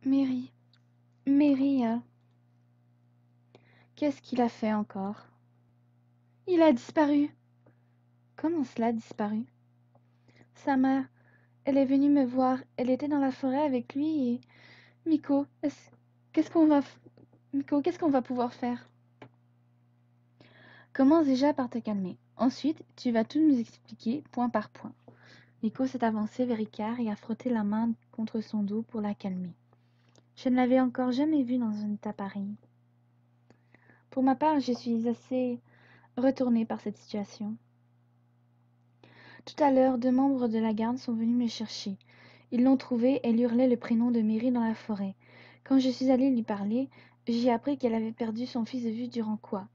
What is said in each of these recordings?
Mary, Mary, qu'est-ce qu'il a fait encore? Il a disparu. Comment cela, disparu? Sa mère, elle est venue me voir. Elle était dans la forêt avec lui et... Miko, qu'est-ce qu'on va... Miko, qu'est-ce qu'on va pouvoir faire? Commence déjà par te calmer. Ensuite, tu vas tout nous expliquer, point par point. Miko s'est avancée vers Icar et a frotté la main contre son dos pour la calmer. Je ne l'avais encore jamais vue dans un état pareil. Pour ma part, je suis assez retournée par cette situation. Tout à l'heure, 2 membres de la garde sont venus me chercher. Ils l'ont trouvée, elle hurlait le prénom de Mary dans la forêt. Quand je suis allée lui parler, j'ai appris qu'elle avait perdu son fils de vue durant quoi?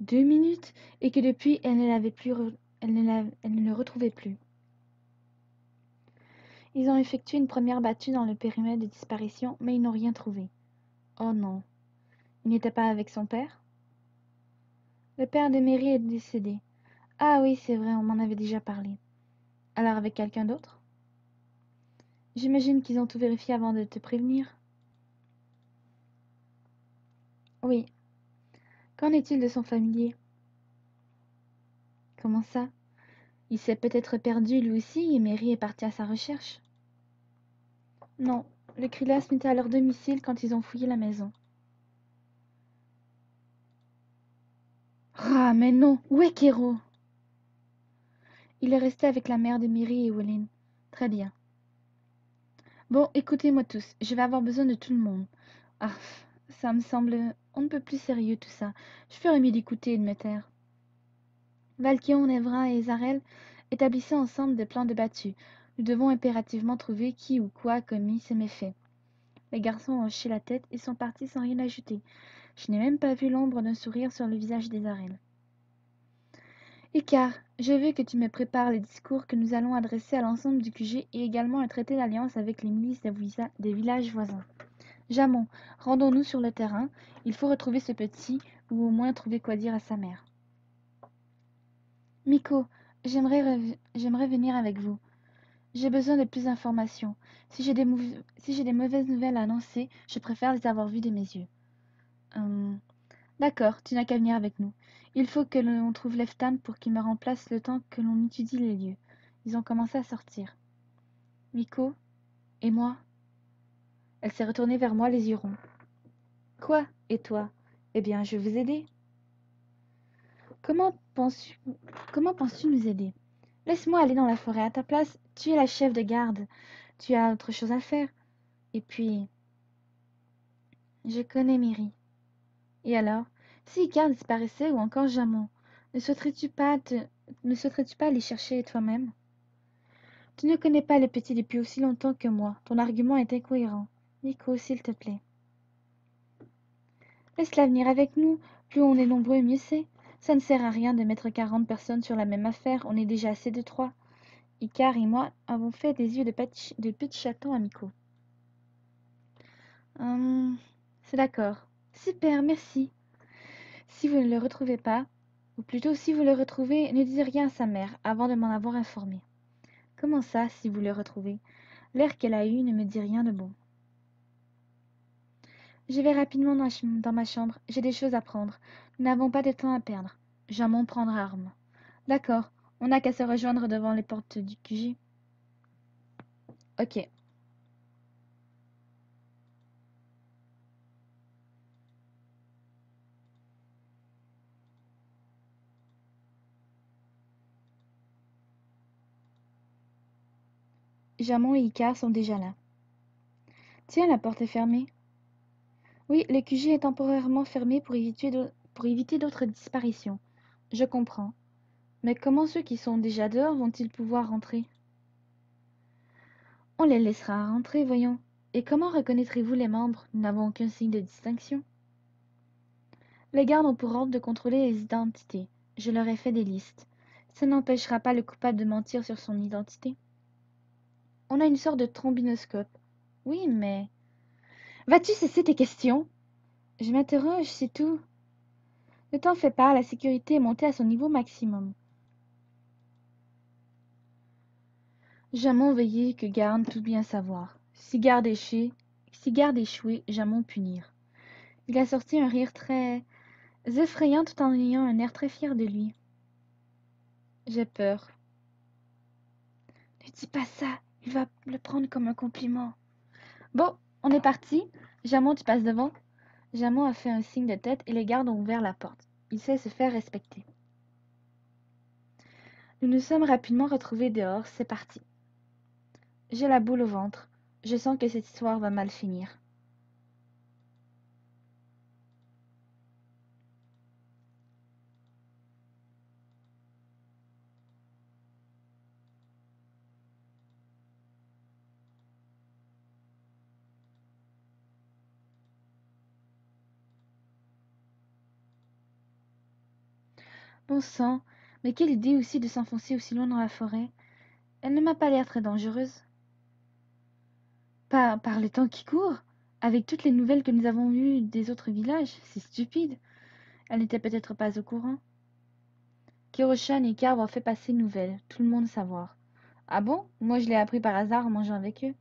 2 minutes, et que depuis, elle ne le retrouvait plus. Ils ont effectué une première battue dans le périmètre de disparition, mais ils n'ont rien trouvé. Oh non. Il n'était pas avec son père? Le père de Mary est décédé. Ah oui, c'est vrai, on m'en avait déjà parlé. Alors avec quelqu'un d'autre? J'imagine qu'ils ont tout vérifié avant de te prévenir. Oui. Qu'en est-il de son familier? Comment ça? Il s'est peut-être perdu lui aussi et Mary est partie à sa recherche. Non, le Krilas était à leur domicile quand ils ont fouillé la maison. Ah, mais non, où est Kero? Il est resté avec la mère de Mary et Wellin. Très bien. Bon, écoutez-moi tous, je vais avoir besoin de tout le monde. Ah, ça me semble on ne peut plus sérieux tout ça. Je ferais mieux d'écouter et de me taire. Valkion, Nevra et Zarel établissaient ensemble des plans de battue. Nous devons impérativement trouver qui ou quoi a commis ces méfaits. Les garçons ont hoché la tête et sont partis sans rien ajouter. Je n'ai même pas vu l'ombre d'un sourire sur le visage des Zarel. Icar, je veux que tu me prépares les discours que nous allons adresser à l'ensemble du QG et également un traité d'alliance avec les milices des villages voisins. Jamon, rendons-nous sur le terrain. Il faut retrouver ce petit, ou au moins trouver quoi dire à sa mère. Miko, j'aimerais venir avec vous. J'ai besoin de plus d'informations. Si j'ai des mauvaises nouvelles à annoncer, je préfère les avoir vues de mes yeux. D'accord, tu n'as qu'à venir avec nous. Il faut que l'on trouve Leftan pour qu'il me remplace le temps que l'on étudie les lieux. Ils ont commencé à sortir. Miko et moi. Elle s'est retournée vers moi les yeux ronds. Quoi? Et toi? Eh bien, je vais vous aider. Comment penses-tu nous aider? Laisse-moi aller dans la forêt. À ta place, tu es la chef de garde. Tu as autre chose à faire. Et puis, je connais Miri. Et alors, si Icar disparaissait ou encore Jamon, ne souhaiterais-tu pas aller chercher toi-même? Tu ne connais pas le petit depuis aussi longtemps que moi. Ton argument est incohérent. Nico, s'il te plaît. Laisse-la venir avec nous. Plus on est nombreux, mieux c'est. Ça ne sert à rien de mettre 40 personnes sur la même affaire. On est déjà assez de 3. Icar et moi avons fait des yeux de petits chatons à Miko. C'est d'accord. Super, merci. Si vous ne le retrouvez pas, ou plutôt si vous le retrouvez, ne dites rien à sa mère avant de m'en avoir informé. Comment ça, si vous le retrouvez? L'air qu'elle a eu ne me dit rien de bon. Je vais rapidement dans ma chambre. J'ai des choses à prendre. Nous n'avons pas de temps à perdre. Jamon prendra arme. D'accord. On n'a qu'à se rejoindre devant les portes du QG. Ok. Jamon et Icar sont déjà là. Tiens, la porte est fermée. Oui, le QG est temporairement fermé pour éviter d'autres disparitions. Je comprends. Mais comment ceux qui sont déjà dehors vont-ils pouvoir rentrer? On les laissera rentrer, voyons. Et comment reconnaîtrez-vous les membres? Nous n'avons aucun signe de distinction. Les gardes ont pour ordre de contrôler les identités. Je leur ai fait des listes. Ça n'empêchera pas le coupable de mentir sur son identité. On a une sorte de trombinoscope. Oui, mais... Vas-tu cesser tes questions? Je m'interroge, c'est tout. Ne t'en fais pas, la sécurité est montée à son niveau maximum. Jamon veillait que Garde tout bien savoir. Si Garde échouait, Si garde échouait, Jamon punir. Il a sorti un rire très effrayant tout en ayant un air très fier de lui. J'ai peur. Ne dis pas ça, il va le prendre comme un compliment. Bon, on est parti. Jamon, tu passes devant. Jamon a fait un signe de tête et les gardes ont ouvert la porte. Il sait se faire respecter. Nous nous sommes rapidement retrouvés dehors, c'est parti. J'ai la boule au ventre. Je sens que cette histoire va mal finir. Bon sang, mais quelle idée aussi de s'enfoncer aussi loin dans la forêt. Elle ne m'a pas l'air très dangereuse. Pas par le temps qui court, avec toutes les nouvelles que nous avons eues des autres villages, c'est stupide. Elle n'était peut-être pas au courant. Kiroshan et Carve ont fait passer une nouvelle, tout le monde savoir. Ah bon? Moi je l'ai appris par hasard en mangeant avec eux.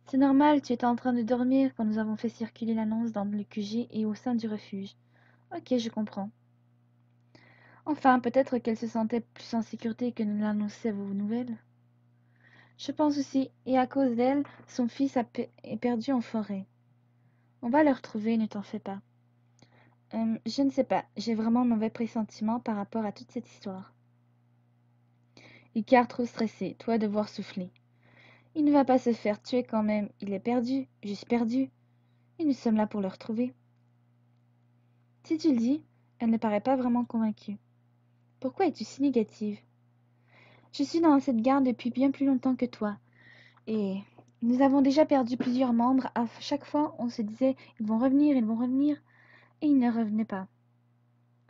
C'est normal, tu étais en train de dormir quand nous avons fait circuler l'annonce dans le QG et au sein du refuge. Ok, je comprends. Enfin, peut-être qu'elle se sentait plus en sécurité que ne l'annonçaient vos nouvelles. Je pense aussi, et à cause d'elle, son fils est perdu en forêt. On va le retrouver, ne t'en fais pas. Je ne sais pas, j'ai vraiment un mauvais pressentiment par rapport à toute cette histoire. Icare trop stressé, toi devoir souffler. Il ne va pas se faire tuer quand même, il est perdu, juste perdu. Et nous sommes là pour le retrouver. Si tu le dis, elle ne paraît pas vraiment convaincue. Pourquoi es-tu si négative? Je suis dans cette garde depuis bien plus longtemps que toi. Et nous avons déjà perdu plusieurs membres. À chaque fois, on se disait, ils vont revenir, ils vont revenir. Et ils ne revenaient pas.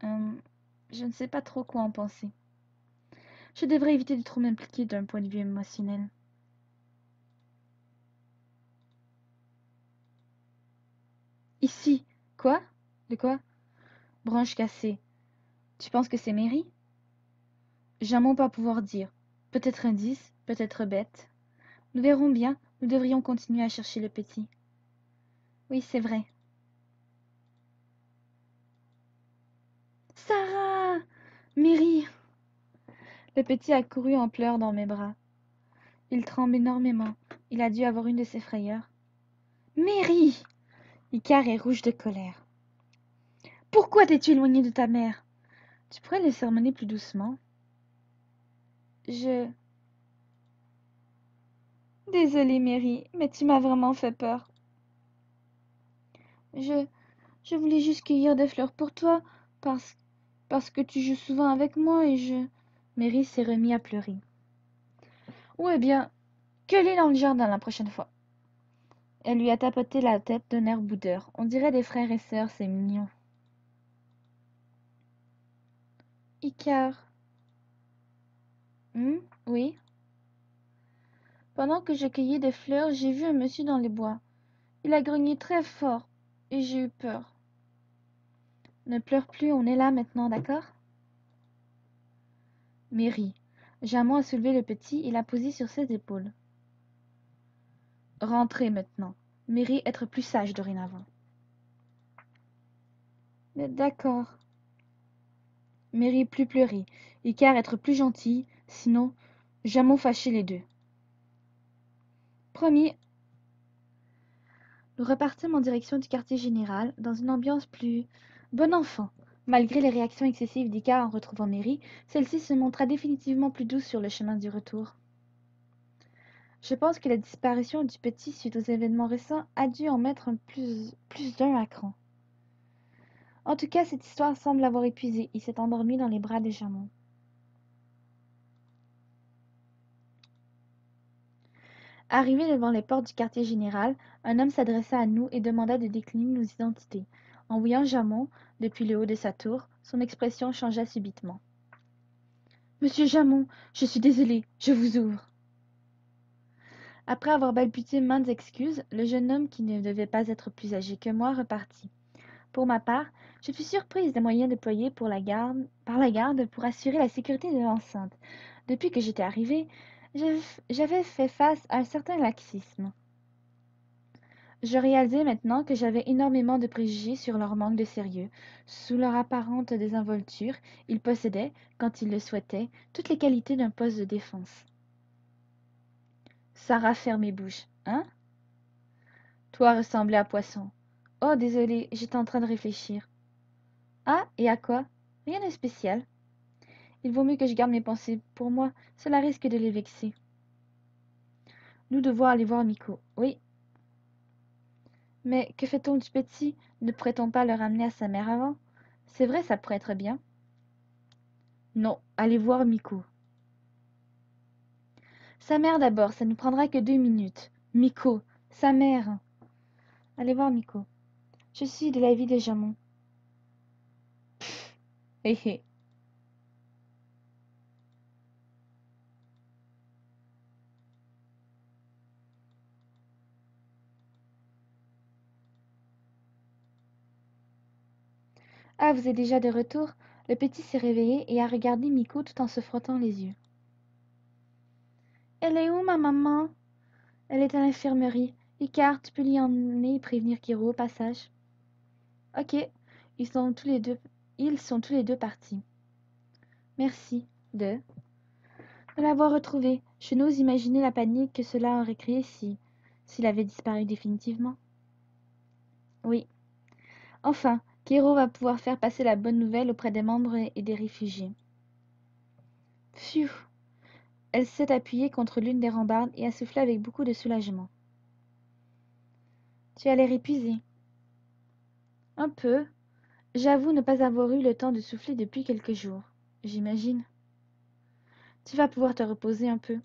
Je ne sais pas trop quoi en penser. Je devrais éviter de trop m'impliquer d'un point de vue émotionnel. Ici. Quoi? De quoi? Branche cassée. Tu penses que c'est Mary? Jamais pas pouvoir dire. Peut-être indice, peut-être bête. Nous verrons bien, nous devrions continuer à chercher le petit. Oui, c'est vrai. Sarah! Mary! Le petit a couru en pleurs dans mes bras. Il tremble énormément. Il a dû avoir une de ses frayeurs. Mary! Icare est rouge de colère. Pourquoi t'es-tu éloignée de ta mère? Tu pourrais le sermonner plus doucement. Je... Désolée, Mary, mais tu m'as vraiment fait peur. Je... Je voulais juste cueillir des fleurs pour toi, parce que tu joues souvent avec moi et je... Mary s'est remis à pleurer. Ou eh bien, cueille-les dans le jardin la prochaine fois. Elle lui a tapoté la tête d'un air boudeur. On dirait des frères et sœurs, c'est mignon. Icare. Oui. Pendant que je cueillais des fleurs, j'ai vu un monsieur dans les bois. Il a grogné très fort, et j'ai eu peur. Ne pleure plus, on est là maintenant, d'accord? Mary. Jamon a soulevé le petit et l'a posé sur ses épaules. Rentrez maintenant. Mary, être plus sage dorénavant. D'accord. Mary, plus pleurer. Icare, être plus gentil, sinon, Jamon fâcher les deux. Promis. Nous repartîmes en direction du quartier général, dans une ambiance plus bon enfant. Malgré les réactions excessives d'Icare en retrouvant Mary, celle-ci se montra définitivement plus douce sur le chemin du retour. Je pense que la disparition du petit suite aux événements récents a dû en mettre plus d'un à cran. En tout cas, cette histoire semble l'avoir épuisé. Il s'est endormi dans les bras de Jamon. Arrivé devant les portes du quartier général, un homme s'adressa à nous et demanda de décliner nos identités. En voyant Jamon, depuis le haut de sa tour, son expression changea subitement. Monsieur Jamon, je suis désolé, je vous ouvre. Après avoir balbutié maintes excuses, le jeune homme, qui ne devait pas être plus âgé que moi, repartit. Pour ma part, je fus surprise des moyens déployés par la garde pour assurer la sécurité de l'enceinte. Depuis que j'étais arrivée, j'avais fait face à un certain laxisme. Je réalisais maintenant que j'avais énormément de préjugés sur leur manque de sérieux. Sous leur apparente désinvolture, ils possédaient, quand ils le souhaitaient, toutes les qualités d'un poste de défense. Sarah fermait bouche. Hein? Toi ressemblais à Poisson. Oh, désolé, j'étais en train de réfléchir. Ah, et à quoi? Rien de spécial. Il vaut mieux que je garde mes pensées pour moi, cela risque de les vexer. Nous devons aller voir Miko. Oui. Mais que fait-on du petit? Ne pourrait-on pas le ramener à sa mère avant? C'est vrai, ça pourrait être bien. Non, allez voir Miko. Sa mère d'abord, ça ne prendra que 2 minutes. Miko, sa mère. Allez voir Miko. Je suis de l'avis de Jamon. Hé hé. Ah, vous êtes déjà de retour? Le petit s'est réveillé et a regardé Miko tout en se frottant les yeux. Elle est où, ma maman? Elle est à l'infirmerie. Icare, tu peux l'y emmener et prévenir Kiro au passage. Ok, ils sont tous les deux partis. Merci de l'avoir retrouvé. Je n'ose imaginer la panique que cela aurait créée s'il avait disparu définitivement. Oui. Enfin, Kiro va pouvoir faire passer la bonne nouvelle auprès des membres et des réfugiés. Pfiou! Elle s'est appuyée contre l'une des rambardes et a soufflé avec beaucoup de soulagement. Tu as l'air épuisée. Un peu. J'avoue ne pas avoir eu le temps de souffler depuis quelques jours. J'imagine. Tu vas pouvoir te reposer un peu.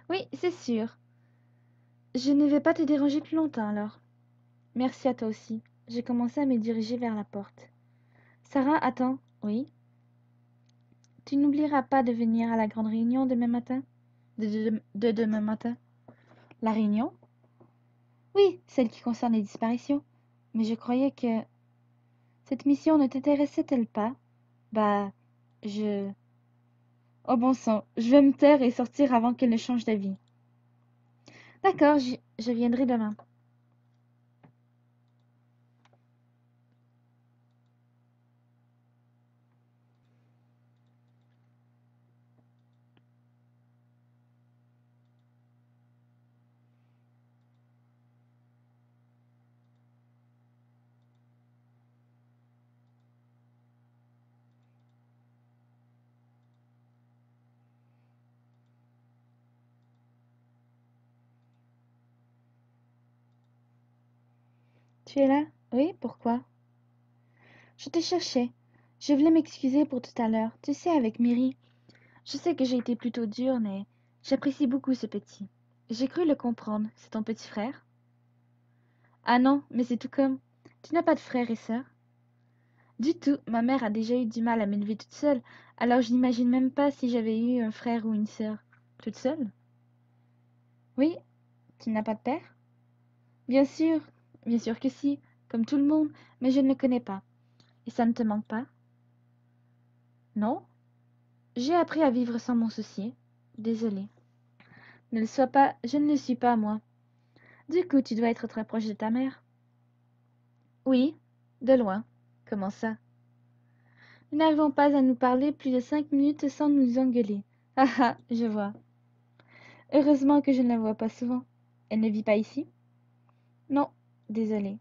Oui, c'est sûr. Je ne vais pas te déranger plus longtemps alors. Merci à toi aussi. J'ai commencé à me diriger vers la porte. Sarah, attends. Oui. Tu n'oublieras pas de venir à la grande réunion demain matin? De demain matin. La réunion? Oui, celle qui concerne les disparitions. Mais je croyais que cette mission ne t'intéressait-elle pas? Bah, je... Oh bon sang, je vais me taire et sortir avant qu'elle ne change d'avis. D'accord, je viendrai demain. Tu es là? Oui, pourquoi? Je te cherchais. Je voulais m'excuser pour tout à l'heure. Tu sais, avec Miri. Je sais que j'ai été plutôt dure, mais j'apprécie beaucoup ce petit. J'ai cru le comprendre. C'est ton petit frère? Ah non, mais c'est tout comme. Tu n'as pas de frères et sœurs? Du tout. Ma mère a déjà eu du mal à m'élever toute seule, alors je n'imagine même pas si j'avais eu un frère ou une sœur. Toute seule? Oui, tu n'as pas de père? Bien sûr que si, comme tout le monde, mais je ne le connais pas. Et ça ne te manque pas? Non? J'ai appris à vivre sans m'en soucier. Désolée. Ne le sois pas, je ne le suis pas, moi. Du coup, tu dois être très proche de ta mère. Oui, de loin. Comment ça? Nous n'arrivons pas à nous parler plus de 5 minutes sans nous engueuler. Ah ah, je vois. Heureusement que je ne la vois pas souvent. Elle ne vit pas ici? Non, désolée.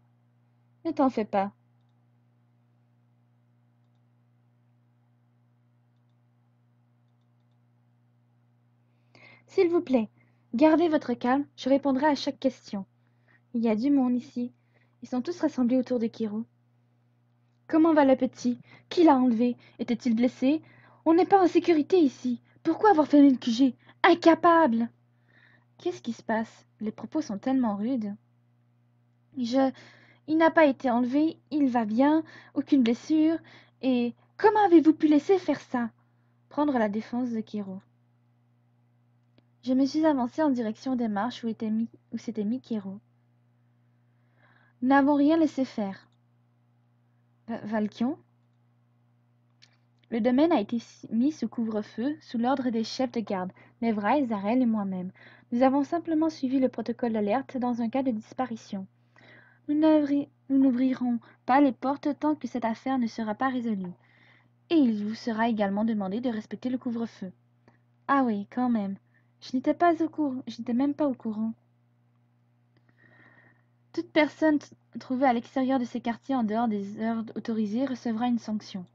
Ne t'en fais pas. S'il vous plaît, gardez votre calme, je répondrai à chaque question. Il y a du monde ici. Ils sont tous rassemblés autour de Kiro. Comment va le petit? Qui l'a enlevé? Était-il blessé? On n'est pas en sécurité ici. Pourquoi avoir fermé le QG? Incapable! Qu'est-ce qui se passe? Les propos sont tellement rudes. Je... Il n'a pas été enlevé, il va bien, aucune blessure. Et comment avez-vous pu laisser faire ça? Prendre la défense de Kiro. Je me suis avancée en direction des marches où s'était mis Kiro. Nous n'avons rien laissé faire. Valkion? Le domaine a été mis sous couvre-feu, sous l'ordre des chefs de garde, Nevraï, Zarel et moi-même. Nous avons simplement suivi le protocole d'alerte dans un cas de disparition. Nous n'ouvrirons pas les portes tant que cette affaire ne sera pas résolue. Et il vous sera également demandé de respecter le couvre-feu. Ah oui, quand même. Je n'étais même pas au courant. Toute personne trouvée à l'extérieur de ces quartiers en dehors des heures autorisées recevra une sanction.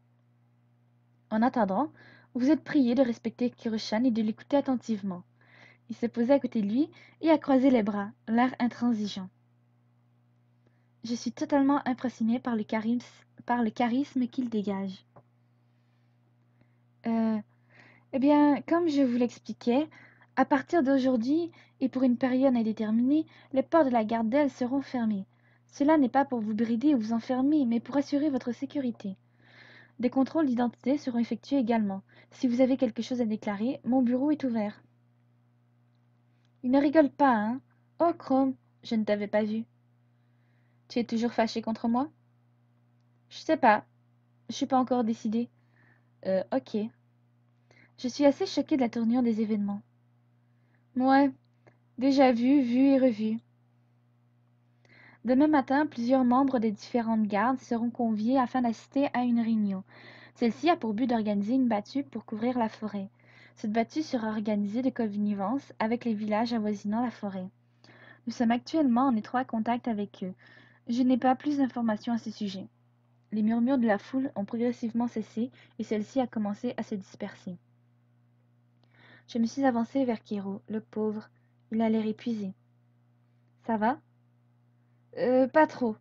En attendant, vous êtes prié de respecter Kiro-chan et de l'écouter attentivement. Il s'est posé à côté de lui et a croisé les bras, l'air intransigeant. Je suis totalement impressionné par le charisme qu'il dégage. Eh bien, comme je vous l'expliquais, à partir d'aujourd'hui et pour une période indéterminée, les portes de la garde d'ailes seront fermées. Cela n'est pas pour vous brider ou vous enfermer, mais pour assurer votre sécurité. Des contrôles d'identité seront effectués également. Si vous avez quelque chose à déclarer, mon bureau est ouvert. Il ne rigole pas, hein? Oh, Chrome, je ne t'avais pas vu. Tu es toujours fâché contre moi? Je sais pas. Je suis pas encore décidée. Ok. Je suis assez choquée de la tournure des événements. Ouais, déjà vu et revu. Demain matin, plusieurs membres des différentes gardes seront conviés afin d'assister à une réunion. Celle-ci a pour but d'organiser une battue pour couvrir la forêt. Cette battue sera organisée de connivence avec les villages avoisinant la forêt. Nous sommes actuellement en étroit contact avec eux. Je n'ai pas plus d'informations à ce sujet. Les murmures de la foule ont progressivement cessé et celle-ci a commencé à se disperser. Je me suis avancée vers Kiro, le pauvre. Il a l'air épuisé. Ça va? Pas trop.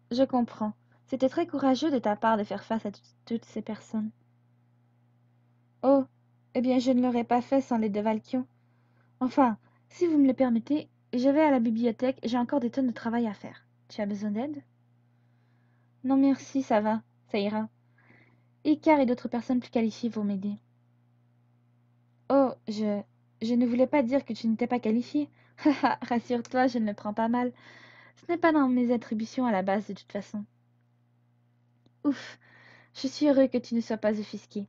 Je comprends. C'était très courageux de ta part de faire face à toutes ces personnes. Oh, eh bien je ne l'aurais pas fait sans l'aide de Valkion. Enfin, si vous me le permettez, je vais à la bibliothèque, j'ai encore des tonnes de travail à faire. Tu as besoin d'aide? Non merci, ça va, ça ira. Icar et d'autres personnes plus qualifiées vont m'aider. Oh, je ne voulais pas dire que tu n'étais pas qualifié. Haha, rassure-toi, je ne le prends pas mal. Ce n'est pas dans mes attributions à la base de toute façon. Ouf, je suis heureux que tu ne sois pas offusqué.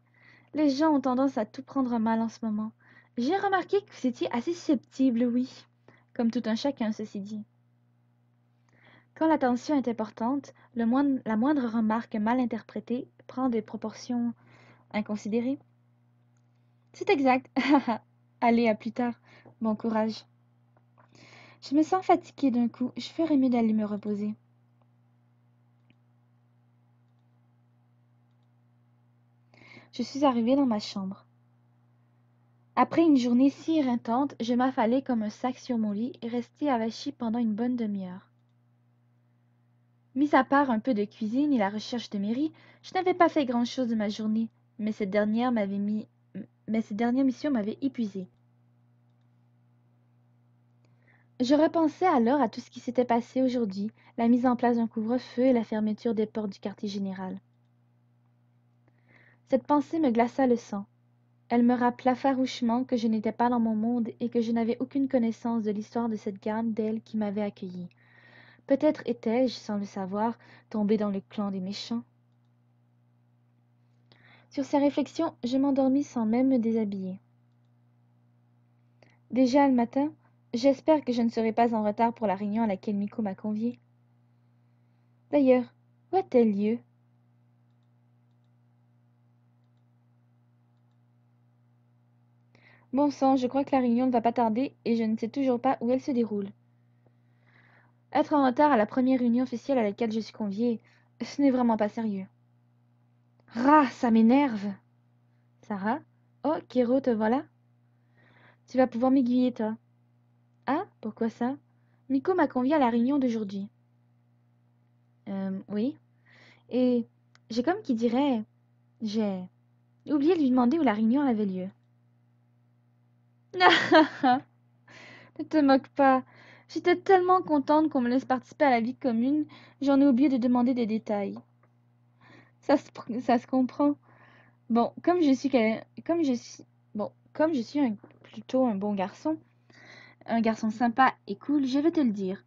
Les gens ont tendance à tout prendre mal en ce moment. J'ai remarqué que vous étiez assez susceptible, oui. Comme tout un chacun, ceci dit. Quand la tension est importante, la moindre remarque mal interprétée prend des proportions inconsidérées. C'est exact. Allez, à plus tard. Bon courage. Je me sens fatiguée d'un coup. Je ferais mieux d'aller me reposer. Je suis arrivée dans ma chambre. Après une journée si éreintante, je m'affalai comme un sac sur mon lit et restai avachie pendant une bonne demi-heure. Mis à part un peu de cuisine et la recherche de mairie, je n'avais pas fait grand-chose de ma journée, mais cette dernière mission m'avait épuisée. Je repensais alors à tout ce qui s'était passé aujourd'hui, la mise en place d'un couvre-feu et la fermeture des portes du quartier général. Cette pensée me glaça le sang. Elle me rappela farouchement que je n'étais pas dans mon monde et que je n'avais aucune connaissance de l'histoire de cette garde d'elle qui m'avait accueillie. Peut-être étais-je, sans le savoir, tombée dans le clan des méchants. Sur ces réflexions, je m'endormis sans même me déshabiller. Déjà le matin, j'espère que je ne serai pas en retard pour la réunion à laquelle Miko m'a conviée. D'ailleurs, où a-t-elle lieu? Bon sang, je crois que la réunion ne va pas tarder et je ne sais toujours pas où elle se déroule. Être en retard à la première réunion officielle à laquelle je suis conviée, ce n'est vraiment pas sérieux. Rah, ça m'énerve! Sarah? Oh, Kero, te voilà? Tu vas pouvoir m'aiguiller, toi. Ah, pourquoi ça? Miko m'a conviée à la réunion d'aujourd'hui. Oui. Et j'ai comme qui dirait, j'ai oublié de lui demander où la réunion avait lieu. Ne te moque pas. J'étais tellement contente qu'on me laisse participer à la vie commune, j'en ai oublié de demander des détails. Ça se comprend. Bon, comme je suis plutôt un bon garçon, un garçon sympa et cool, je vais te le dire.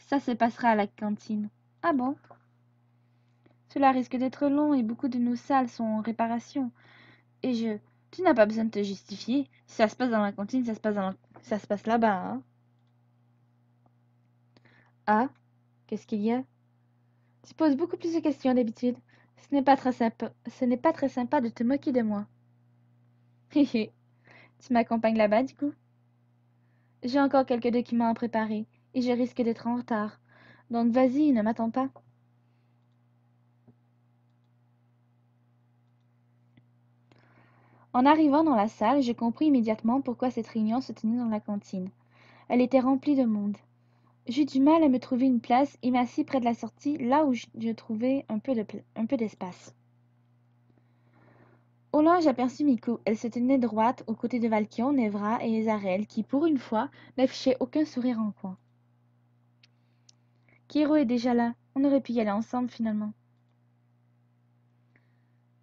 Ça se passera à la cantine. Ah bon? Cela risque d'être long et beaucoup de nos salles sont en réparation. Et Tu n'as pas besoin de te justifier. Si ça se passe dans la cantine, ça se passe là-bas, hein. Ah, qu'est-ce qu'il y a? Tu poses beaucoup plus de questions d'habitude. Ce n'est pas très sympa de te moquer de moi. Hé hé. Tu m'accompagnes là-bas, du coup? J'ai encore quelques documents à préparer et je risque d'être en retard. Donc vas-y, ne m'attends pas. En arrivant dans la salle, je compris immédiatement pourquoi cette réunion se tenait dans la cantine. Elle était remplie de monde. J'eus du mal à me trouver une place et m'assis près de la sortie, là où je trouvais un peu d'espace. Au loin, j'aperçus Miko. Elle se tenait droite aux côtés de Valkion, Nevra et Ezarel, qui, pour une fois, n'affichaient aucun sourire en coin. Kiro est déjà là. On aurait pu y aller ensemble, finalement.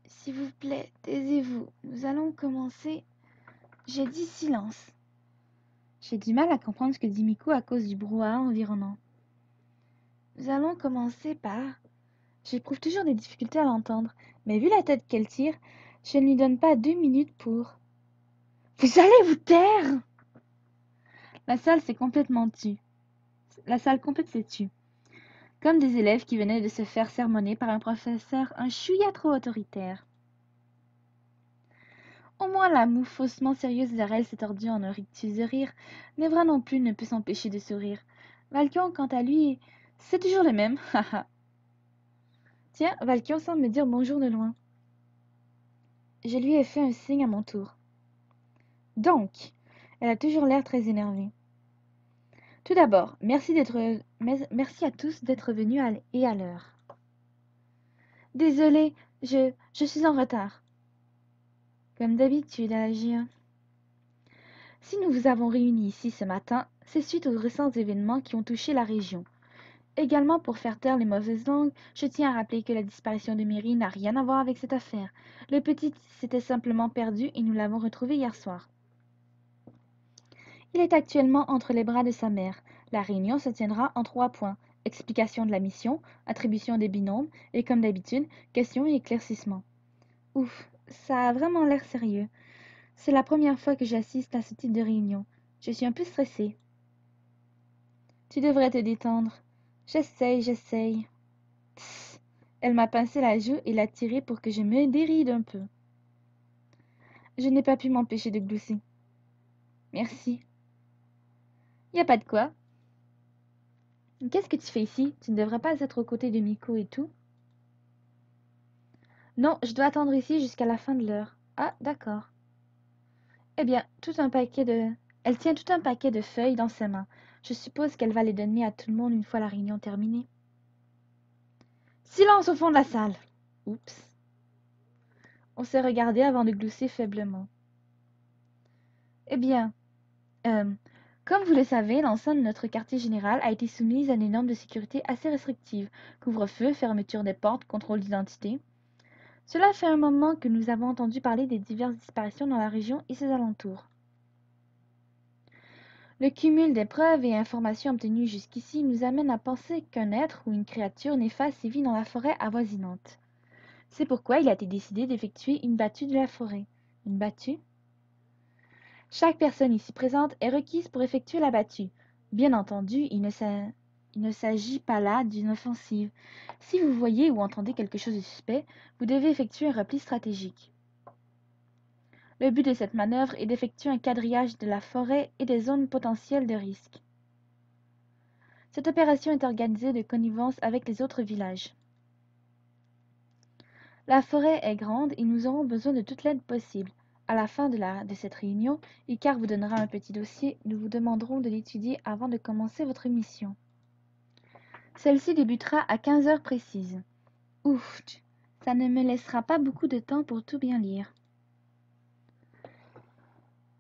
S'il vous plaît, taisez-vous. Nous allons commencer. J'ai dit silence. J'ai du mal à comprendre ce que dit Miko à cause du brouhaha environnant. Nous allons commencer par... J'éprouve toujours des difficultés à l'entendre, mais vu la tête qu'elle tire, je ne lui donne pas 2 minutes pour... Vous allez vous taire! La salle s'est complètement tue. La salle complète s'est tue. Comme des élèves qui venaient de se faire sermonner par un professeur un chouïa trop autoritaire. Au moins la moue faussement sérieuse d'Arel s'est tordue en un rictus de rire. Nevra non plus ne peut s'empêcher de sourire. Valkion, quant à lui, c'est toujours le même, haha. Tiens, Valkion semble me dire bonjour de loin. Je lui ai fait un signe à mon tour. Donc, elle a toujours l'air très énervée. Tout d'abord, merci à tous d'être venus et à l'heure. Désolée, je suis en retard. Comme d'habitude, Alagia. Si nous vous avons réunis ici ce matin, c'est suite aux récents événements qui ont touché la région. Également, pour faire taire les mauvaises langues, je tiens à rappeler que la disparition de Mary n'a rien à voir avec cette affaire. Le petit s'était simplement perdu et nous l'avons retrouvé hier soir. Il est actuellement entre les bras de sa mère. La réunion se tiendra en 3 points. Explication de la mission, attribution des binômes et, comme d'habitude, questions et éclaircissements. Ouf, ça a vraiment l'air sérieux. C'est la première fois que j'assiste à ce type de réunion. Je suis un peu stressée. Tu devrais te détendre. J'essaye. Tss. Elle m'a pincé la joue et l'a tirée pour que je me déride un peu. Je n'ai pas pu m'empêcher de glousser. Merci. Y a pas de quoi. Qu'est-ce que tu fais ici? Tu ne devrais pas être aux côtés de Miko et tout? Non, je dois attendre ici jusqu'à la fin de l'heure. Ah, d'accord. Eh bien, Elle tient tout un paquet de feuilles dans ses mains. Je suppose qu'elle va les donner à tout le monde une fois la réunion terminée. Silence au fond de la salle! Oups. On s'est regardé avant de glousser faiblement. Eh bien, euh, comme vous le savez, l'enceinte de notre quartier général a été soumise à des normes de sécurité assez restrictives. Couvre-feu, fermeture des portes, contrôle d'identité. Cela fait un moment que nous avons entendu parler des diverses disparitions dans la région et ses alentours. Le cumul des preuves et informations obtenues jusqu'ici nous amène à penser qu'un être ou une créature néfaste sévit dans la forêt avoisinante. C'est pourquoi il a été décidé d'effectuer une battue de la forêt. Une battue? Chaque personne ici présente est requise pour effectuer la battue. Bien entendu, il ne s'agit pas là d'une offensive. Si vous voyez ou entendez quelque chose de suspect, vous devez effectuer un repli stratégique. Le but de cette manœuvre est d'effectuer un quadrillage de la forêt et des zones potentielles de risque. Cette opération est organisée de connivence avec les autres villages. La forêt est grande et nous aurons besoin de toute l'aide possible. À la fin de cette réunion, Icar vous donnera un petit dossier. Nous vous demanderons de l'étudier avant de commencer votre mission. Celle-ci débutera à 15 heures précises. Ouf, ça ne me laissera pas beaucoup de temps pour tout bien lire.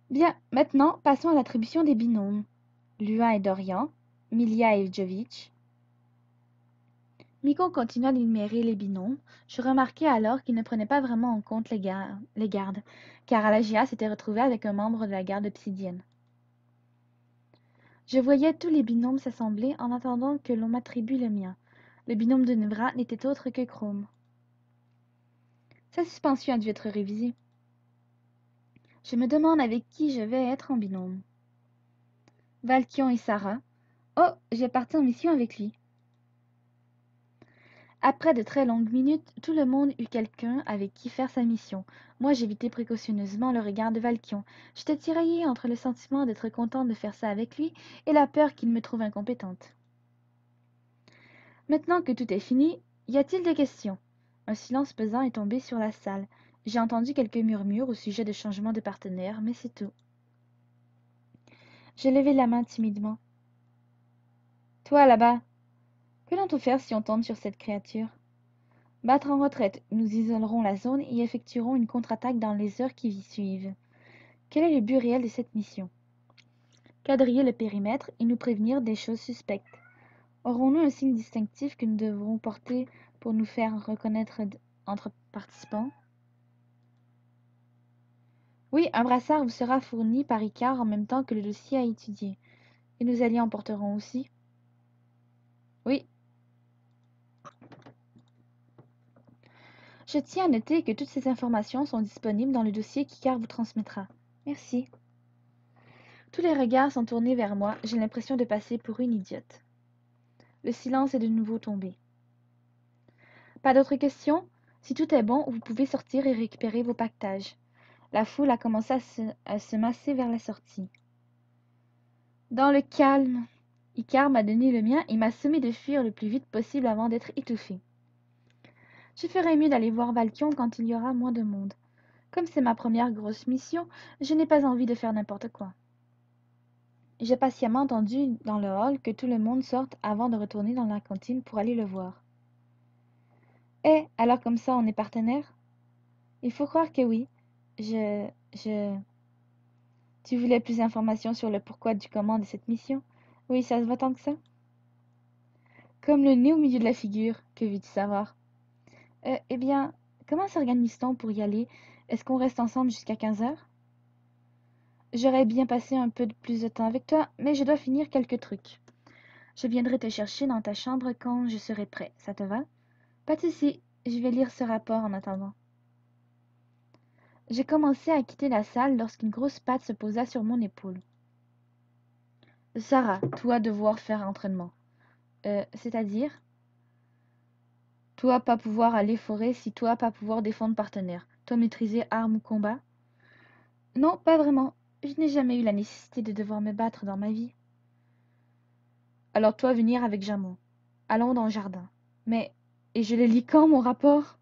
Bien, maintenant, passons à l'attribution des binômes. Lua et Dorian, Milia et Jovic. Miko continua d'énumérer les binômes. Je remarquai alors qu'il ne prenait pas vraiment en compte les gardes, car Alagia s'était retrouvée avec un membre de la garde obsidienne. Je voyais tous les binômes s'assembler en attendant que l'on m'attribue le mien. Le binôme de Nevra n'était autre que Chrome. Sa suspension a dû être révisée. Je me demande avec qui je vais être en binôme. Valkion et Sarah. Oh, j'ai parti en mission avec lui. Après de très longues minutes, tout le monde eut quelqu'un avec qui faire sa mission. Moi, j'évitais précautionneusement le regard de Valkion. J'étais tiraillée entre le sentiment d'être contente de faire ça avec lui et la peur qu'il me trouve incompétente. Maintenant que tout est fini, y a-t-il des questions? Un silence pesant est tombé sur la salle. J'ai entendu quelques murmures au sujet de changement de partenaire, mais c'est tout. J'ai levé la main timidement. Toi, là-bas, qu'allons-nous faire si on tombe sur cette créature? Battre en retraite, nous isolerons la zone et effectuerons une contre-attaque dans les heures qui suivent. Quel est le but réel de cette mission? Quadriller le périmètre et nous prévenir des choses suspectes. Aurons-nous un signe distinctif que nous devrons porter pour nous faire reconnaître entre participants? Oui, un brassard vous sera fourni par Icare en même temps que le dossier à étudier. Et nos alliés en porteront aussi? Oui. Je tiens à noter que toutes ces informations sont disponibles dans le dossier qu'Icare vous transmettra. Merci. Tous les regards sont tournés vers moi, j'ai l'impression de passer pour une idiote. Le silence est de nouveau tombé. Pas d'autres questions? Si tout est bon, vous pouvez sortir et récupérer vos pactages. La foule a commencé à se masser vers la sortie. Dans le calme, Icare m'a donné le mien et m'a sommé de fuir le plus vite possible avant d'être étouffé. Je ferais mieux d'aller voir Valkion quand il y aura moins de monde. Comme c'est ma première grosse mission, je n'ai pas envie de faire n'importe quoi. J'ai patiemment attendu dans le hall que tout le monde sorte avant de retourner dans la cantine pour aller le voir. Eh, alors comme ça on est partenaires? Il faut croire que oui. Je... Tu voulais plus d'informations sur le pourquoi du comment de cette mission? Oui, ça se voit tant que ça? Comme le nez au milieu de la figure, que veux-tu savoir? Eh bien, comment s'organise-t-on pour y aller? Est-ce qu'on reste ensemble jusqu'à 15 heures? J'aurais bien passé un peu plus de temps avec toi, mais je dois finir quelques trucs. Je viendrai te chercher dans ta chambre quand je serai prêt. Ça te va? Pas de souci, je vais lire ce rapport en attendant. J'ai commencé à quitter la salle lorsqu'une grosse patte se posa sur mon épaule. Sarah, toi devoir faire entraînement. C'est-à-dire? Toi pas pouvoir aller forêt si toi pas pouvoir défendre partenaire. Toi maîtriser armes ou combat? Non, pas vraiment. Je n'ai jamais eu la nécessité de devoir me battre dans ma vie. Alors toi venir avec Jamon. Allons dans le jardin. Mais, et je le lis quand, mon rapport?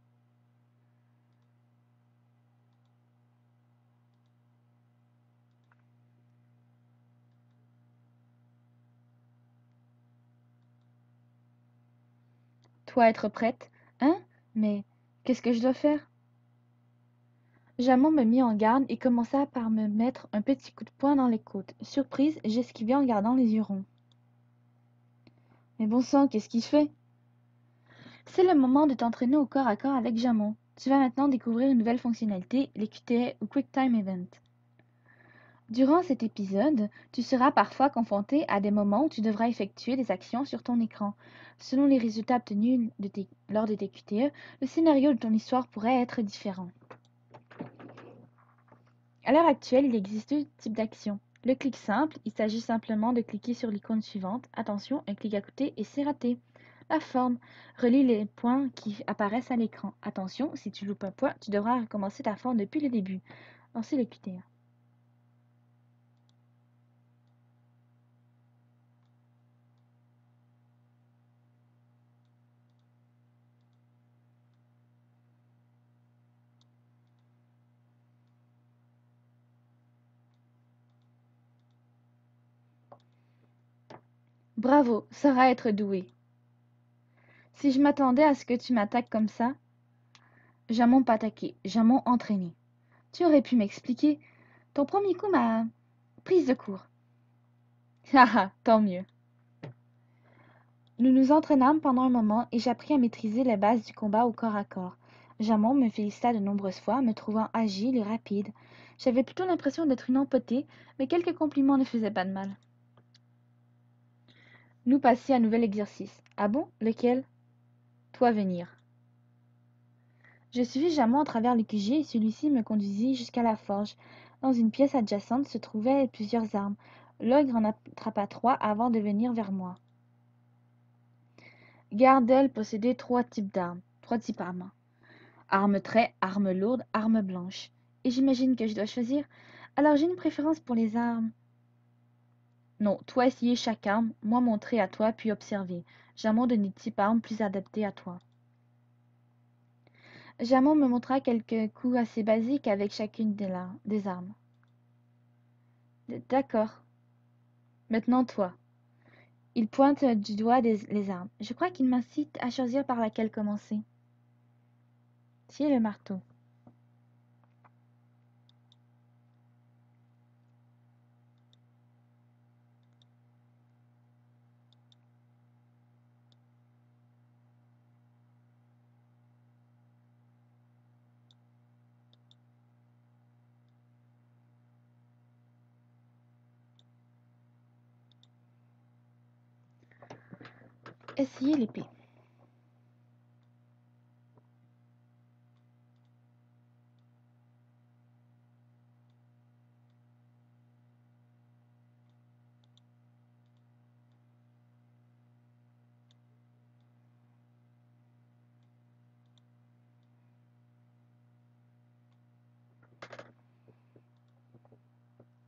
Toi être prête? Hein? Mais, qu'est-ce que je dois faire? Jamon me mit en garde et commença par me mettre un petit coup de poing dans les côtes. Surprise, j'esquivai en gardant les yeux ronds. Mais bon sang, qu'est-ce qu'il fait? C'est le moment de t'entraîner au corps à corps avec Jamon. Tu vas maintenant découvrir une nouvelle fonctionnalité, les QTE ou QuickTime Event. Durant cet épisode, tu seras parfois confronté à des moments où tu devras effectuer des actions sur ton écran. Selon les résultats obtenus lors de tes QTE, le scénario de ton histoire pourrait être différent. À l'heure actuelle, il existe deux types d'actions. Le clic simple, il s'agit simplement de cliquer sur l'icône suivante. Attention, un clic à côté et c'est raté. La forme, relie les points qui apparaissent à l'écran. Attention, si tu loupes un point, tu devras recommencer ta forme depuis le début. Lancer le QTE. Bravo, Sarah être douée. Si je m'attendais à ce que tu m'attaques comme ça, jamais pas attaqué, jamais entraîné. Tu aurais pu m'expliquer. Ton premier coup m'a prise de court. Haha, tant mieux. Nous nous entraînâmes pendant un moment et j'appris à maîtriser les bases du combat au corps à corps. Jamon me félicita de nombreuses fois, me trouvant agile et rapide. J'avais plutôt l'impression d'être une empotée, mais quelques compliments ne faisaient pas de mal. Nous passions à un nouvel exercice. Ah bon? Lequel? Toi venir. Je suivis Jamon à travers le QG et celui-ci me conduisit jusqu'à la forge. Dans une pièce adjacente se trouvaient plusieurs armes. L'ogre en attrapa 3 avant de venir vers moi. Gardel possédait 3 types d'armes. 3 types d'armes. Arme trait, arme lourde, arme blanche. Et j'imagine que je dois choisir. Alors j'ai une préférence pour les armes. Non, toi essayer chaque arme, moi montrer à toi, puis observer. Jamon donne des types d'armes plus adaptés à toi. Jamon me montra quelques coups assez basiques avec chacune des armes. D'accord. Maintenant toi. Il pointe du doigt les armes. Je crois qu'il m'incite à choisir par laquelle commencer. Tiens le marteau. Essayez l'épée.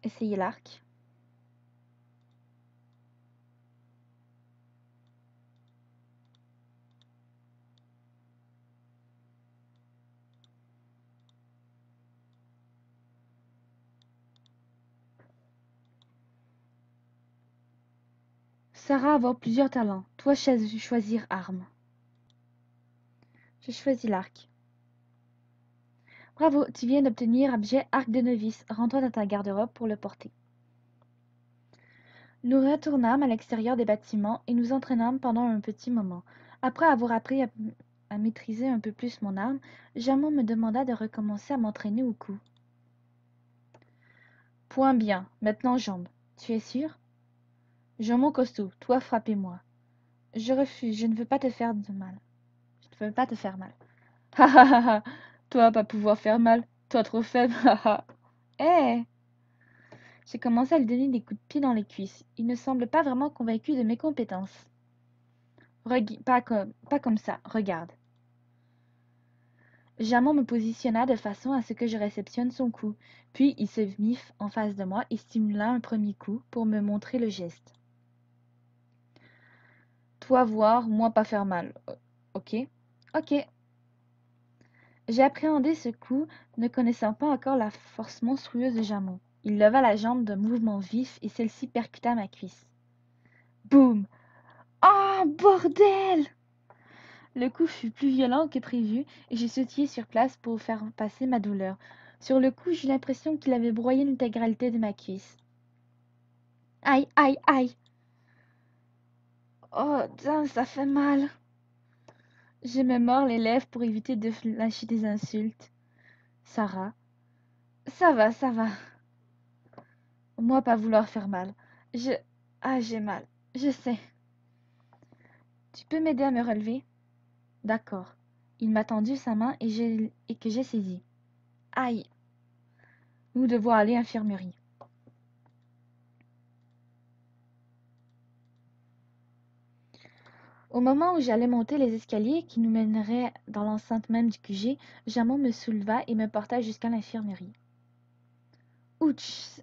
Essayez l'arc. Sarah avoir plusieurs talents. Toi choisir arme. Je choisis l'arc. Bravo, tu viens d'obtenir objet arc de novice. Rends-toi dans ta garde-robe pour le porter. Nous retournâmes à l'extérieur des bâtiments et nous entraînâmes pendant un petit moment. Après avoir appris à maîtriser un peu plus mon arme, Jamon me demanda de recommencer à m'entraîner au coup. Point bien, maintenant jambes. Tu es sûr? Jamon costaud, toi frappez-moi. Je refuse, je ne veux pas te faire de mal. Je ne veux pas te faire mal. Ha ha ha ha! Toi pas pouvoir faire mal, toi trop faible, ha ha! Hé! J'ai commencé à lui donner des coups de pied dans les cuisses. Il ne semble pas vraiment convaincu de mes compétences. Pas comme ça, regarde. Jamon me positionna de façon à ce que je réceptionne son coup, puis il se mit en face de moi et stimula un premier coup pour me montrer le geste. Toi voir, moi pas faire mal. Ok? Ok. J'ai appréhendé ce coup, ne connaissant pas encore la force monstrueuse de Jamon. Il leva la jambe d'un mouvement vif et celle-ci percuta ma cuisse. Boum! Ah, bordel! Le coup fut plus violent que prévu et j'ai sautillé sur place pour faire passer ma douleur. Sur le coup, j'eus l'impression qu'il avait broyé l'intégralité de ma cuisse. Aïe, aïe, aïe! Oh, putain, ça fait mal! Je me mords les lèvres pour éviter de lâcher des insultes. Sarah. Ça va, ça va. Moi, pas vouloir faire mal. Ah, j'ai mal. Je sais. Tu peux m'aider à me relever? D'accord. Il m'a tendu sa main et que j'ai saisi. Aïe! Nous devons aller à l'infirmerie. Au moment où j'allais monter les escaliers qui nous mèneraient dans l'enceinte même du QG, Jamon me souleva et me porta jusqu'à l'infirmerie. Ouch!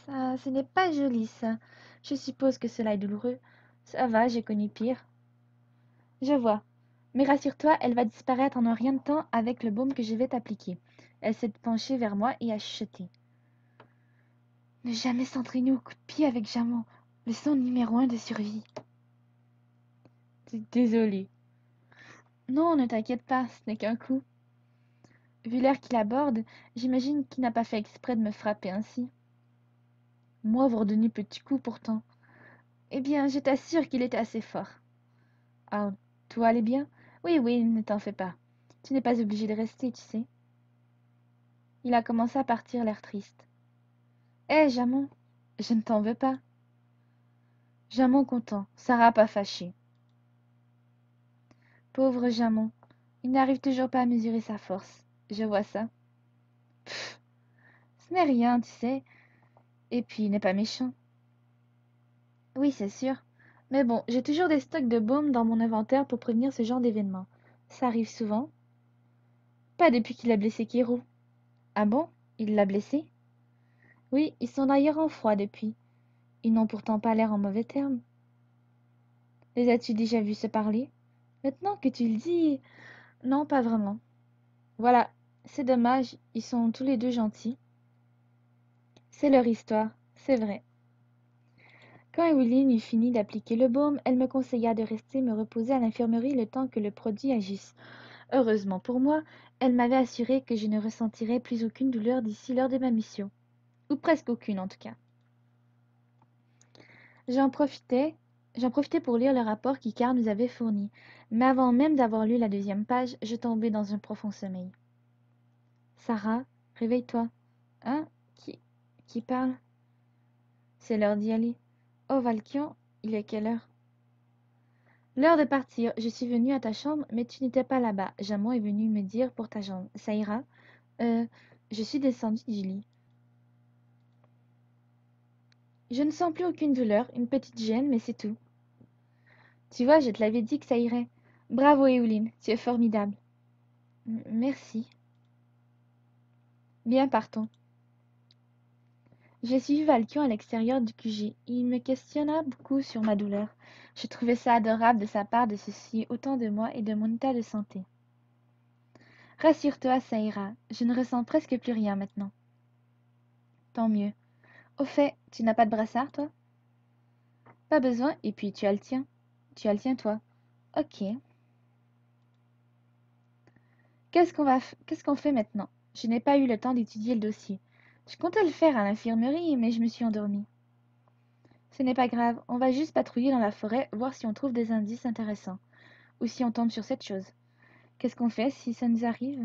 Ça, ce n'est pas joli, ça. Je suppose que cela est douloureux. Ça va, j'ai connu pire. Je vois. Mais rassure-toi, elle va disparaître en un rien de temps avec le baume que je vais t'appliquer. Elle s'est penchée vers moi et a chuchoté. Ne jamais s'entraîner au coup de pied avec Jamon. Leçon numéro 1 de survie. Désolée. Non, ne t'inquiète pas, ce n'est qu'un coup. Vu l'air qu'il aborde, j'imagine qu'il n'a pas fait exprès de me frapper ainsi. Moi, vous redonnez petit coup pourtant. Eh bien, je t'assure qu'il était assez fort. Ah, tout allait bien? Oui, oui, ne t'en fais pas. Tu n'es pas obligé de rester, tu sais. Il a commencé à partir l'air triste. Hé, Jamon, je ne t'en veux pas. Jamon content, Sarah pas fâchée. Pauvre Jamon, il n'arrive toujours pas à mesurer sa force. Je vois ça. Pfff, Ce n'est rien, tu sais. Et puis, il n'est pas méchant. Oui, c'est sûr. Mais bon, j'ai toujours des stocks de baumes dans mon inventaire pour prévenir ce genre d'événement. Ça arrive souvent. Pas depuis qu'il a blessé Kiro. Ah bon? Il l'a blessé? Oui, ils sont d'ailleurs en froid depuis. Ils n'ont pourtant pas l'air en mauvais termes. Les as-tu déjà vus se parler? Maintenant que tu le dis, non, pas vraiment. Voilà, c'est dommage, ils sont tous les deux gentils. C'est leur histoire, c'est vrai. Quand Eweline eut fini d'appliquer le baume, elle me conseilla de rester me reposer à l'infirmerie le temps que le produit agisse. Heureusement pour moi, elle m'avait assuré que je ne ressentirais plus aucune douleur d'ici l'heure de ma mission. Ou presque aucune en tout cas. J'en profitais, j'en profitais pour lire le rapport qu'Icare nous avait fourni, mais avant même d'avoir lu la deuxième page, je tombais dans un profond sommeil. Sarah, réveille-toi. Hein? Qui parle? C'est l'heure d'y aller. Oh, Valkian, il est quelle heure? L'heure de partir. Je suis venue à ta chambre, mais tu n'étais pas là-bas. Jamon est venu me dire pour ta jambe. Ça ira? Euh, je suis descendue du lit. Je ne sens plus aucune douleur, une petite gêne, mais c'est tout. Tu vois, je te l'avais dit que ça irait. Bravo, Eweline, tu es formidable. Merci. Bien, partons. J'ai suivi Valkian à l'extérieur du QG. Il me questionna beaucoup sur ma douleur. Je trouvais ça adorable de sa part de se soucier autant de moi et de mon état de santé. Rassure-toi, ça ira. Je ne ressens presque plus rien maintenant. Tant mieux. Au fait, tu n'as pas de brassard, toi? Pas besoin, et puis tu as le tien. Tu as le tien, toi. Ok. Qu'est-ce qu'on fait maintenant? Je n'ai pas eu le temps d'étudier le dossier. Je comptais le faire à l'infirmerie, mais je me suis endormie. Ce n'est pas grave, on va juste patrouiller dans la forêt, voir si on trouve des indices intéressants. Ou si on tombe sur cette chose. Qu'est-ce qu'on fait si ça nous arrive?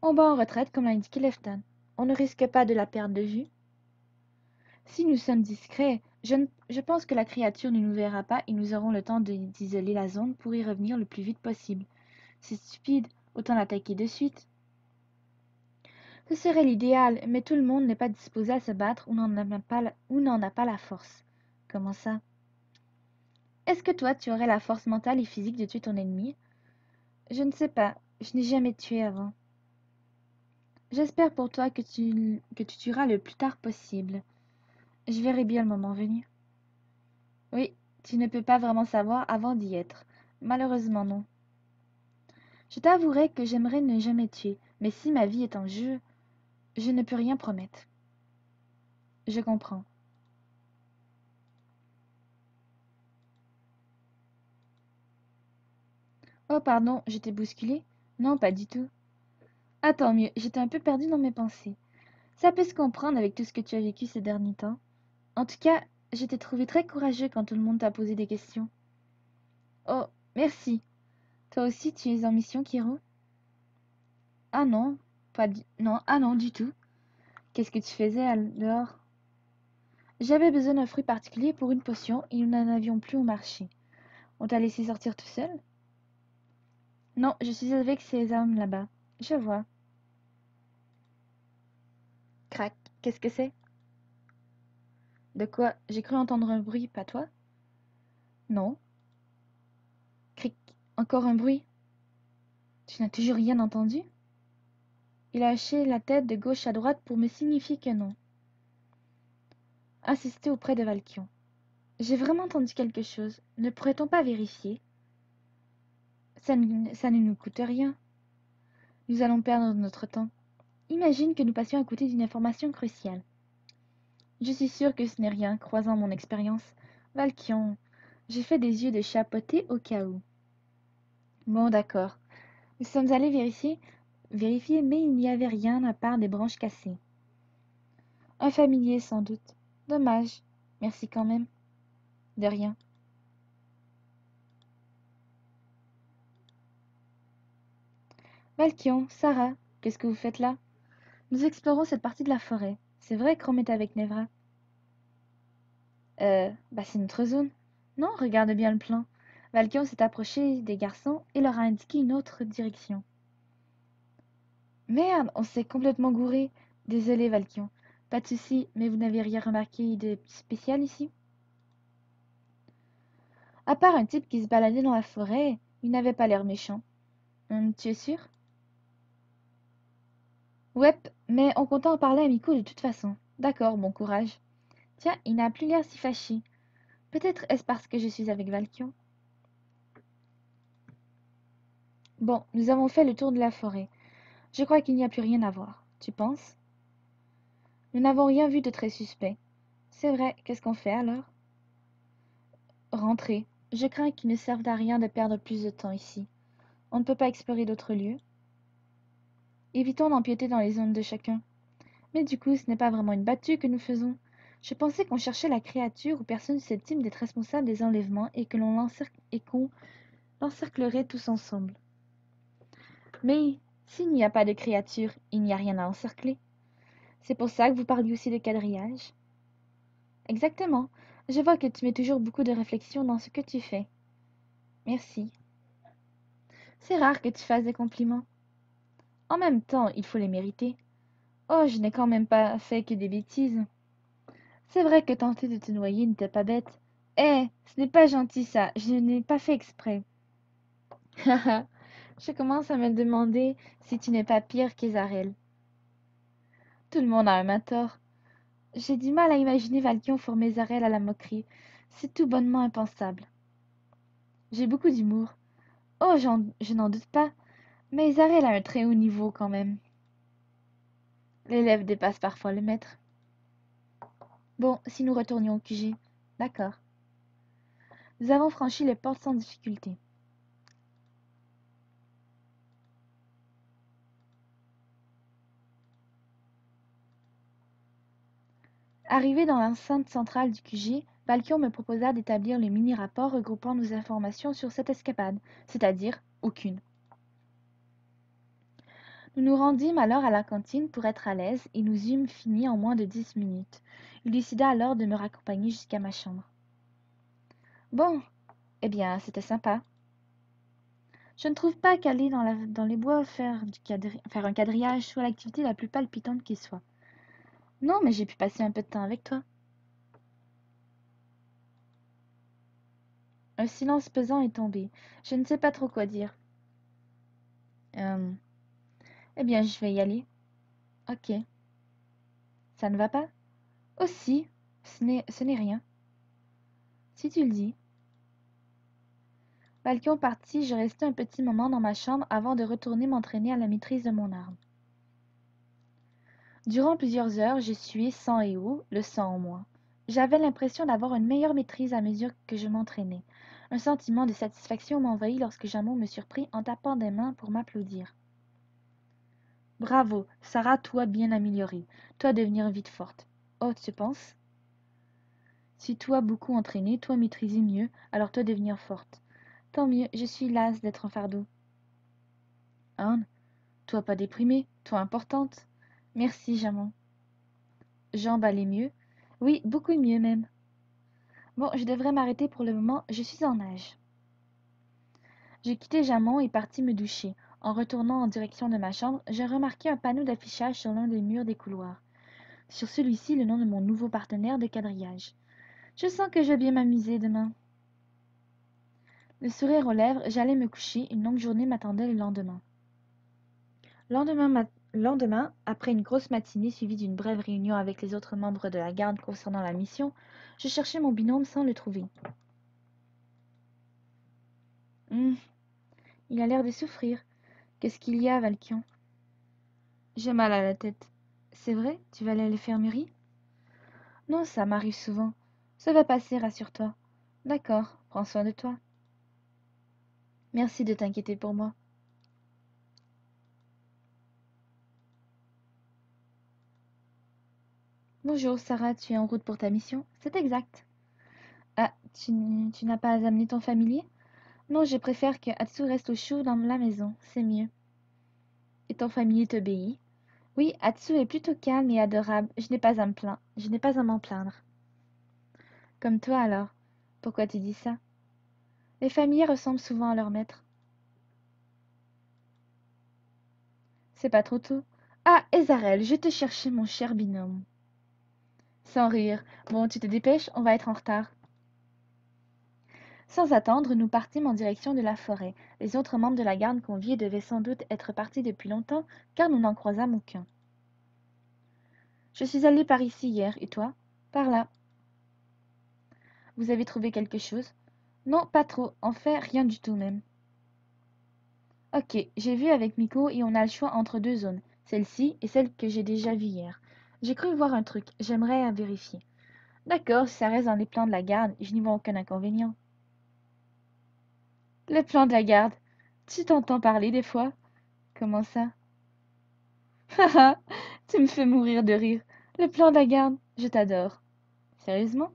On bat en retraite, comme l'a indiqué Lefton. On ne risque pas de la perdre de vue. Si nous sommes discrets, je pense que la créature ne nous verra pas et nous aurons le temps d'isoler la zone pour y revenir le plus vite possible. C'est stupide, autant l'attaquer de suite. Ce serait l'idéal, mais tout le monde n'est pas disposé à se battre ou n'en a pas la force. Comment ça? Est-ce que toi, tu aurais la force mentale et physique de tuer ton ennemi? Je ne sais pas, je n'ai jamais tué avant. J'espère pour toi que tu tueras le plus tard possible. Je verrai bien le moment venu. Oui, tu ne peux pas vraiment savoir avant d'y être. Malheureusement, non. Je t'avouerai que j'aimerais ne jamais tuer, mais si ma vie est en jeu, je ne peux rien promettre. Je comprends. Oh, pardon, je t'ai bousculé? Non, pas du tout. Ah, tant mieux, j'étais un peu perdue dans mes pensées. Ça peut se comprendre avec tout ce que tu as vécu ces derniers temps. En tout cas, je t'ai trouvé très courageux quand tout le monde t'a posé des questions. Oh, merci. Toi aussi, tu es en mission, Kiro? Ah non, non, ah non, du tout. Qu'est-ce que tu faisais dehors? J'avais besoin d'un fruit particulier pour une potion et nous n'en avions plus au marché. On t'a laissé sortir tout seul? Non, je suis avec ces hommes là-bas. Je vois. Crac, qu'est-ce que c'est? De quoi? J'ai cru entendre un bruit, pas toi? Non. Cric, encore un bruit. Tu n'as toujours rien entendu? Il a hoché la tête de gauche à droite pour me signifier que non. Insisté auprès de Valkion. J'ai vraiment entendu quelque chose. Ne pourrait-on pas vérifier? Ça ne nous coûte rien. Nous allons perdre notre temps. Imagine que nous passions à côté d'une information cruciale. Je suis sûre que ce n'est rien, croisant mon expérience. Valkion, j'ai fait des yeux de chapeauté au cas où. Bon, d'accord. Nous sommes allés vérifier, mais il n'y avait rien à part des branches cassées. Un familier, sans doute. Dommage. Merci quand même. De rien. Valkion, Sarah, qu'est-ce que vous faites là? Nous explorons cette partie de la forêt. C'est vrai que Rome est avec Nevra. Bah c'est notre zone. Non, regarde bien le plan. Valkion s'est approché des garçons et leur a indiqué une autre direction. Merde, on s'est complètement gouré. Désolée, Valkion. Pas de souci, mais vous n'avez rien remarqué de spécial ici? À part un type qui se baladait dans la forêt, il n'avait pas l'air méchant. Tu es sûr? Ouais, mais on comptait en parler amicaux de toute façon. D'accord, bon courage. Tiens, il n'a plus l'air si fâché. Peut-être est-ce parce que je suis avec Valkion? Bon, nous avons fait le tour de la forêt. Je crois qu'il n'y a plus rien à voir. Tu penses? Nous n'avons rien vu de très suspect. C'est vrai, qu'est-ce qu'on fait alors? Rentrer. Je crains qu'il ne serve à rien de perdre plus de temps ici. On ne peut pas explorer d'autres lieux. Évitons d'empiéter dans les zones de chacun. Mais du coup, ce n'est pas vraiment une battue que nous faisons. Je pensais qu'on cherchait la créature ou personne susceptible d'être responsable des enlèvements et qu'on l'encerclerait tous ensemble. Mais s'il n'y a pas de créature, il n'y a rien à encercler. C'est pour ça que vous parliez aussi de quadrillage. Exactement. Je vois que tu mets toujours beaucoup de réflexion dans ce que tu fais. Merci. C'est rare que tu fasses des compliments. En même temps, il faut les mériter. Oh, je n'ai quand même pas fait que des bêtises. C'est vrai que tenter de te noyer n'était pas bête. Eh, ce n'est pas gentil ça, je n'ai pas fait exprès. Haha, je commence à me demander si tu n'es pas pire qu'Ezarel. Tout le monde a un mentor. J'ai du mal à imaginer Valkion former Ezarel à la moquerie. C'est tout bonnement impensable. J'ai beaucoup d'humour. Oh, je n'en doute pas, mais Ezarel a un très haut niveau quand même. L'élève dépasse parfois le maître. Bon, si nous retournions au QG. D'accord. Nous avons franchi les portes sans difficulté. Arrivé dans l'enceinte centrale du QG, Valkion me proposa d'établir le mini-rapport regroupant nos informations sur cette escapade, c'est-à-dire aucune. Nous nous rendîmes alors à la cantine pour être à l'aise et nous eûmes fini en moins de 10 minutes. Il décida alors de me raccompagner jusqu'à ma chambre. Bon, eh bien, c'était sympa. Je ne trouve pas qu'aller dans les bois faire un quadrillage soit l'activité la plus palpitante qui soit. Non, mais j'ai pu passer un peu de temps avec toi. Un silence pesant est tombé. Je ne sais pas trop quoi dire. Euh, eh bien, je vais y aller. Ok. Ça ne va pas? Oh si, ce n'est rien. Si tu le dis. Valkion parti, je restai un petit moment dans ma chambre avant de retourner m'entraîner à la maîtrise de mon arme. Durant plusieurs heures, je suais sang et eau, le sang en moi. J'avais l'impression d'avoir une meilleure maîtrise à mesure que je m'entraînais. Un sentiment de satisfaction m'envahit lorsque Jamon me surprit en tapant des mains pour m'applaudir. Bravo, Sarah, toi bien améliorée. Toi devenir vite forte. Oh, tu penses? Si toi beaucoup entraînée, toi maîtriser mieux, alors toi devenir forte. Tant mieux, je suis lasse d'être un fardeau. Anne, toi pas déprimée, toi importante. Merci, Jamon. Jambes allaient mieux? Oui, beaucoup mieux même. Bon, je devrais m'arrêter pour le moment, je suis en nage. Je quittai Jamon et partis me doucher. En retournant en direction de ma chambre, j'ai remarqué un panneau d'affichage sur l'un des murs des couloirs. Sur celui-ci, le nom de mon nouveau partenaire de quadrillage. Je sens que je vais bien m'amuser demain. Le sourire aux lèvres, j'allais me coucher, une longue journée m'attendait le lendemain. Lendemain, après une grosse matinée suivie d'une brève réunion avec les autres membres de la garde concernant la mission, je cherchais mon binôme sans le trouver. Il a l'air de souffrir. Qu'est-ce qu'il y a, Valkion? J'ai mal à la tête. C'est vrai? Tu vas aller à l'infirmerie? Non, ça m'arrive souvent. Ça va passer, rassure-toi. D'accord, prends soin de toi. Merci de t'inquiéter pour moi. Bonjour, Sarah, tu es en route pour ta mission? C'est exact. Ah, tu n'as pas amené ton familier? Non, je préfère que Atsu reste au chaud dans la maison, c'est mieux. Et ton familier t'obéit? Oui, Atsu est plutôt calme et adorable. Je n'ai pas à m'en plaindre. Comme toi alors. Pourquoi tu dis ça? Les familiers ressemblent souvent à leur maître. C'est pas trop tôt. Ah, Ezarel, je te cherchais, mon cher binôme. Sans rire. Bon, tu te dépêches, on va être en retard. Sans attendre, nous partîmes en direction de la forêt. Les autres membres de la garde conviés devaient sans doute être partis depuis longtemps, car nous n'en croisâmes aucun. Je suis allée par ici hier, et toi? Par là. Vous avez trouvé quelque chose? Non, pas trop. En fait, rien du tout même. Ok, j'ai vu avec Miko et on a le choix entre deux zones, celle-ci et celle que j'ai déjà vue hier. J'ai cru voir un truc, j'aimerais vérifier. D'accord, si ça reste dans les plans de la garde, je n'y vois aucun inconvénient. Le plan de la garde? Tu t'entends parler des fois? Comment ça? Haha, tu me fais mourir de rire. Le plan de la garde, je t'adore. Sérieusement?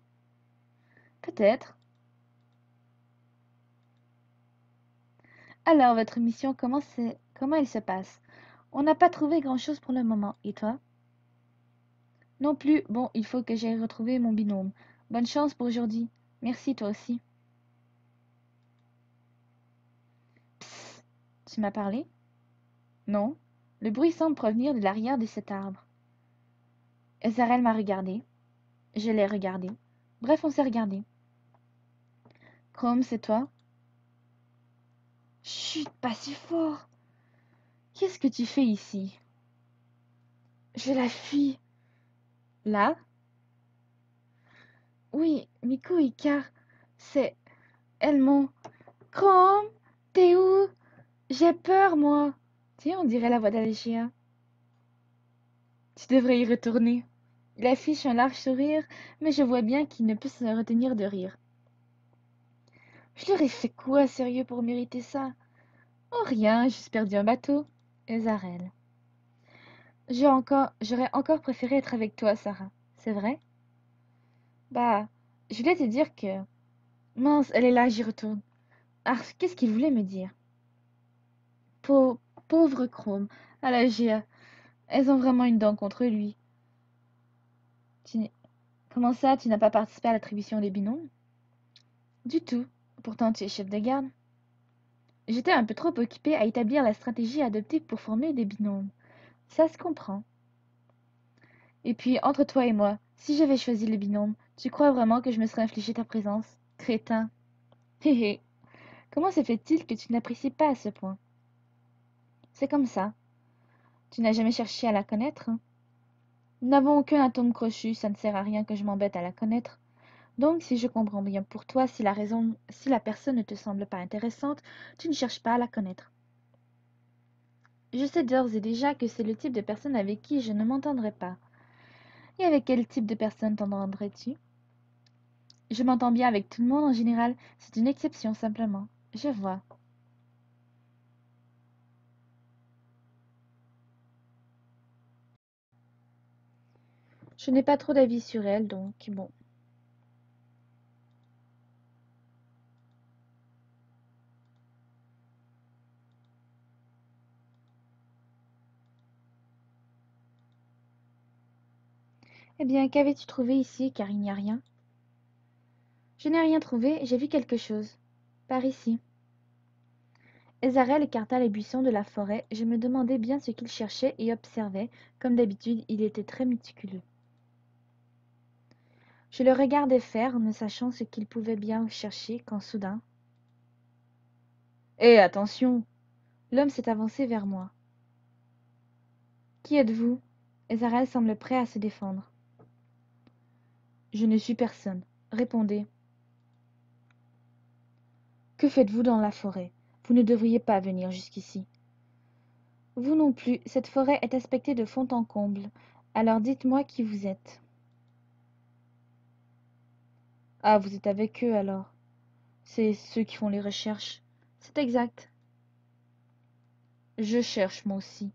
Peut-être. Alors, votre mission, comment elle se passe? On n'a pas trouvé grand-chose pour le moment. Et toi? Non plus. Bon, il faut que j'aille retrouver mon binôme. Bonne chance pour aujourd'hui. Merci, toi aussi. Psst, tu m'as parlé? Non. Le bruit semble provenir de l'arrière de cet arbre. Ezarel m'a regardé. Je l'ai regardé. Bref, on s'est regardé. Chrome, c'est toi? Chut, pas si fort. Qu'est-ce que tu fais ici? Je la fuis. Là? Oui, Miko et Car, c'est... Elles m'ont... Chrome, t'es où? J'ai peur, moi. Tiens, on dirait la voix d'Alicia. Tu devrais y retourner. Il affiche un large sourire, mais je vois bien qu'il ne peut se retenir de rire. Je leur ai fait quoi, sérieux, pour mériter ça? Oh, rien, juste perdu un bateau. Et Zarel. J'aurais encore préféré être avec toi, Sarah. C'est vrai? Bah, je voulais te dire que... Mince, elle est là, j'y retourne. Ah, qu'est-ce qu'il voulait me dire? Pauvre, pauvre Chrome, à la GA. Elles ont vraiment une dent contre lui. Tu n'es- Comment ça, tu n'as pas participé à l'attribution des binômes? Du tout. Pourtant, tu es chef de garde. J'étais un peu trop occupée à établir la stratégie adoptive pour former des binômes. Ça se comprend. Et puis, entre toi et moi, si j'avais choisi le binôme, tu crois vraiment que je me serais infligé ta présence? Crétin. Hé hé. Comment se fait-il que tu n'apprécies pas à ce point? C'est comme ça. Tu n'as jamais cherché à la connaître, hein? Nous n'avons aucun atome crochu, ça ne sert à rien que je m'embête à la connaître. Donc, si je comprends bien pour toi, si la personne ne te semble pas intéressante, tu ne cherches pas à la connaître. Je sais d'ores et déjà que c'est le type de personne avec qui je ne m'entendrai pas. Et avec quel type de personne t'entendrais-tu? Je m'entends bien avec tout le monde en général, c'est une exception simplement. Je vois. Je n'ai pas trop d'avis sur elle, donc bon. Eh bien, qu'avais-tu trouvé ici, car il n'y a rien? Je n'ai rien trouvé, j'ai vu quelque chose. Par ici. Ezarel écarta les buissons de la forêt, je me demandais bien ce qu'il cherchait et observais, comme d'habitude, il était très méticuleux. Je le regardais faire, ne sachant ce qu'il pouvait bien chercher, quand soudain... Hé, attention! L'homme s'est avancé vers moi. Qui êtes-vous? Ezarel semble prêt à se défendre. Je ne suis personne. Répondez. Que faites-vous dans la forêt? Vous ne devriez pas venir jusqu'ici. Vous non plus, cette forêt est aspectée de fond en comble. Alors dites-moi qui vous êtes. Ah, vous êtes avec eux alors. C'est ceux qui font les recherches. C'est exact. Je cherche moi aussi.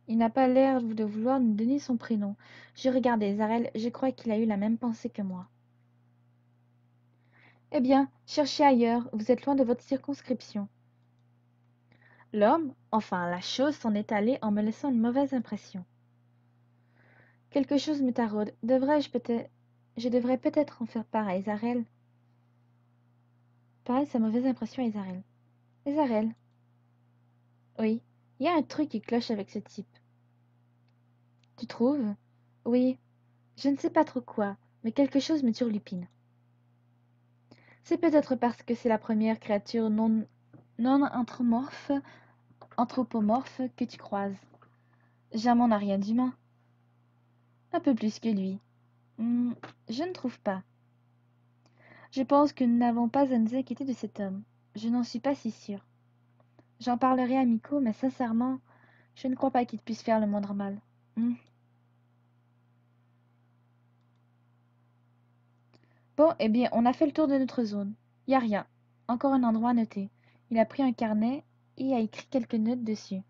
Il n'a pas l'air de vouloir nous donner son prénom. J'ai regardé Zarel, je crois qu'il a eu la même pensée que moi. Eh bien, cherchez ailleurs, vous êtes loin de votre circonscription. L'homme, enfin la chose, s'en est allé en me laissant une mauvaise impression. Quelque chose me taraude. Je devrais peut-être en faire part à Ezarel. Parle sa mauvaise impression à Ezarel. Ezarel. Oui, il y a un truc qui cloche avec ce type. Tu trouves? Oui, je ne sais pas trop quoi, mais quelque chose me turlupine. C'est peut-être parce que c'est la première créature non anthropomorphe que tu croises. Jamais n'a rien d'humain. Un peu plus que lui. Hmm, je ne trouve pas. Je pense que nous n'avons pas à nous inquiéter de cet homme. Je n'en suis pas si sûre. J'en parlerai à Miko, mais sincèrement, je ne crois pas qu'il puisse faire le moindre mal. Hmm. Bon, eh bien, on a fait le tour de notre zone. Y a rien. Encore un endroit à noter. Il a pris un carnet et a écrit quelques notes dessus.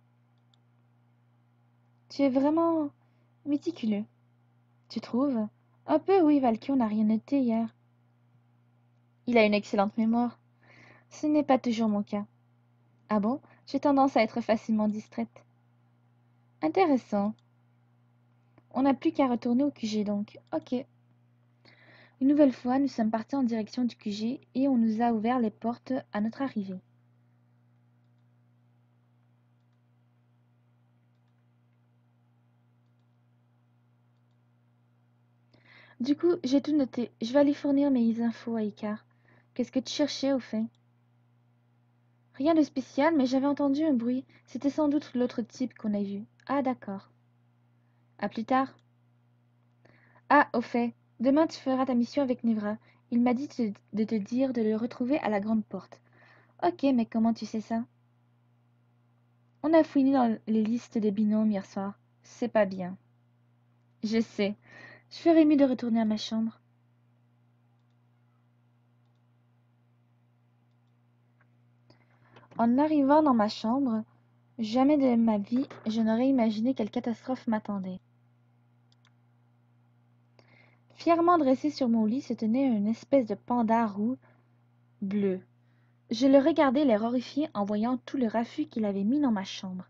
Tu es vraiment méticuleux. Tu trouves? Un peu, oui, Valkyrie, on n'a rien noté hier. Il a une excellente mémoire. Ce n'est pas toujours mon cas. Ah bon? J'ai tendance à être facilement distraite. Intéressant. On n'a plus qu'à retourner au QG donc. Ok. Une nouvelle fois, nous sommes partis en direction du QG et on nous a ouvert les portes à notre arrivée. Du coup, j'ai tout noté. Je vais aller fournir mes infos à Icar. Qu'est-ce que tu cherchais au fait? Rien de spécial, mais j'avais entendu un bruit. C'était sans doute l'autre type qu'on a vu. Ah d'accord. À plus tard. Ah, au fait, demain tu feras ta mission avec Nevra. Il m'a dit de te dire de le retrouver à la grande porte. Ok, mais comment tu sais ça? On a fouiné dans les listes des binômes hier soir. C'est pas bien. Je sais. Je ferais mieux de retourner à ma chambre. En arrivant dans ma chambre, jamais de ma vie je n'aurais imaginé quelle catastrophe m'attendait. Fièrement dressé sur mon lit se tenait une espèce de panda roux bleu. Je le regardais l'air horrifié en voyant tout le raffut qu'il avait mis dans ma chambre,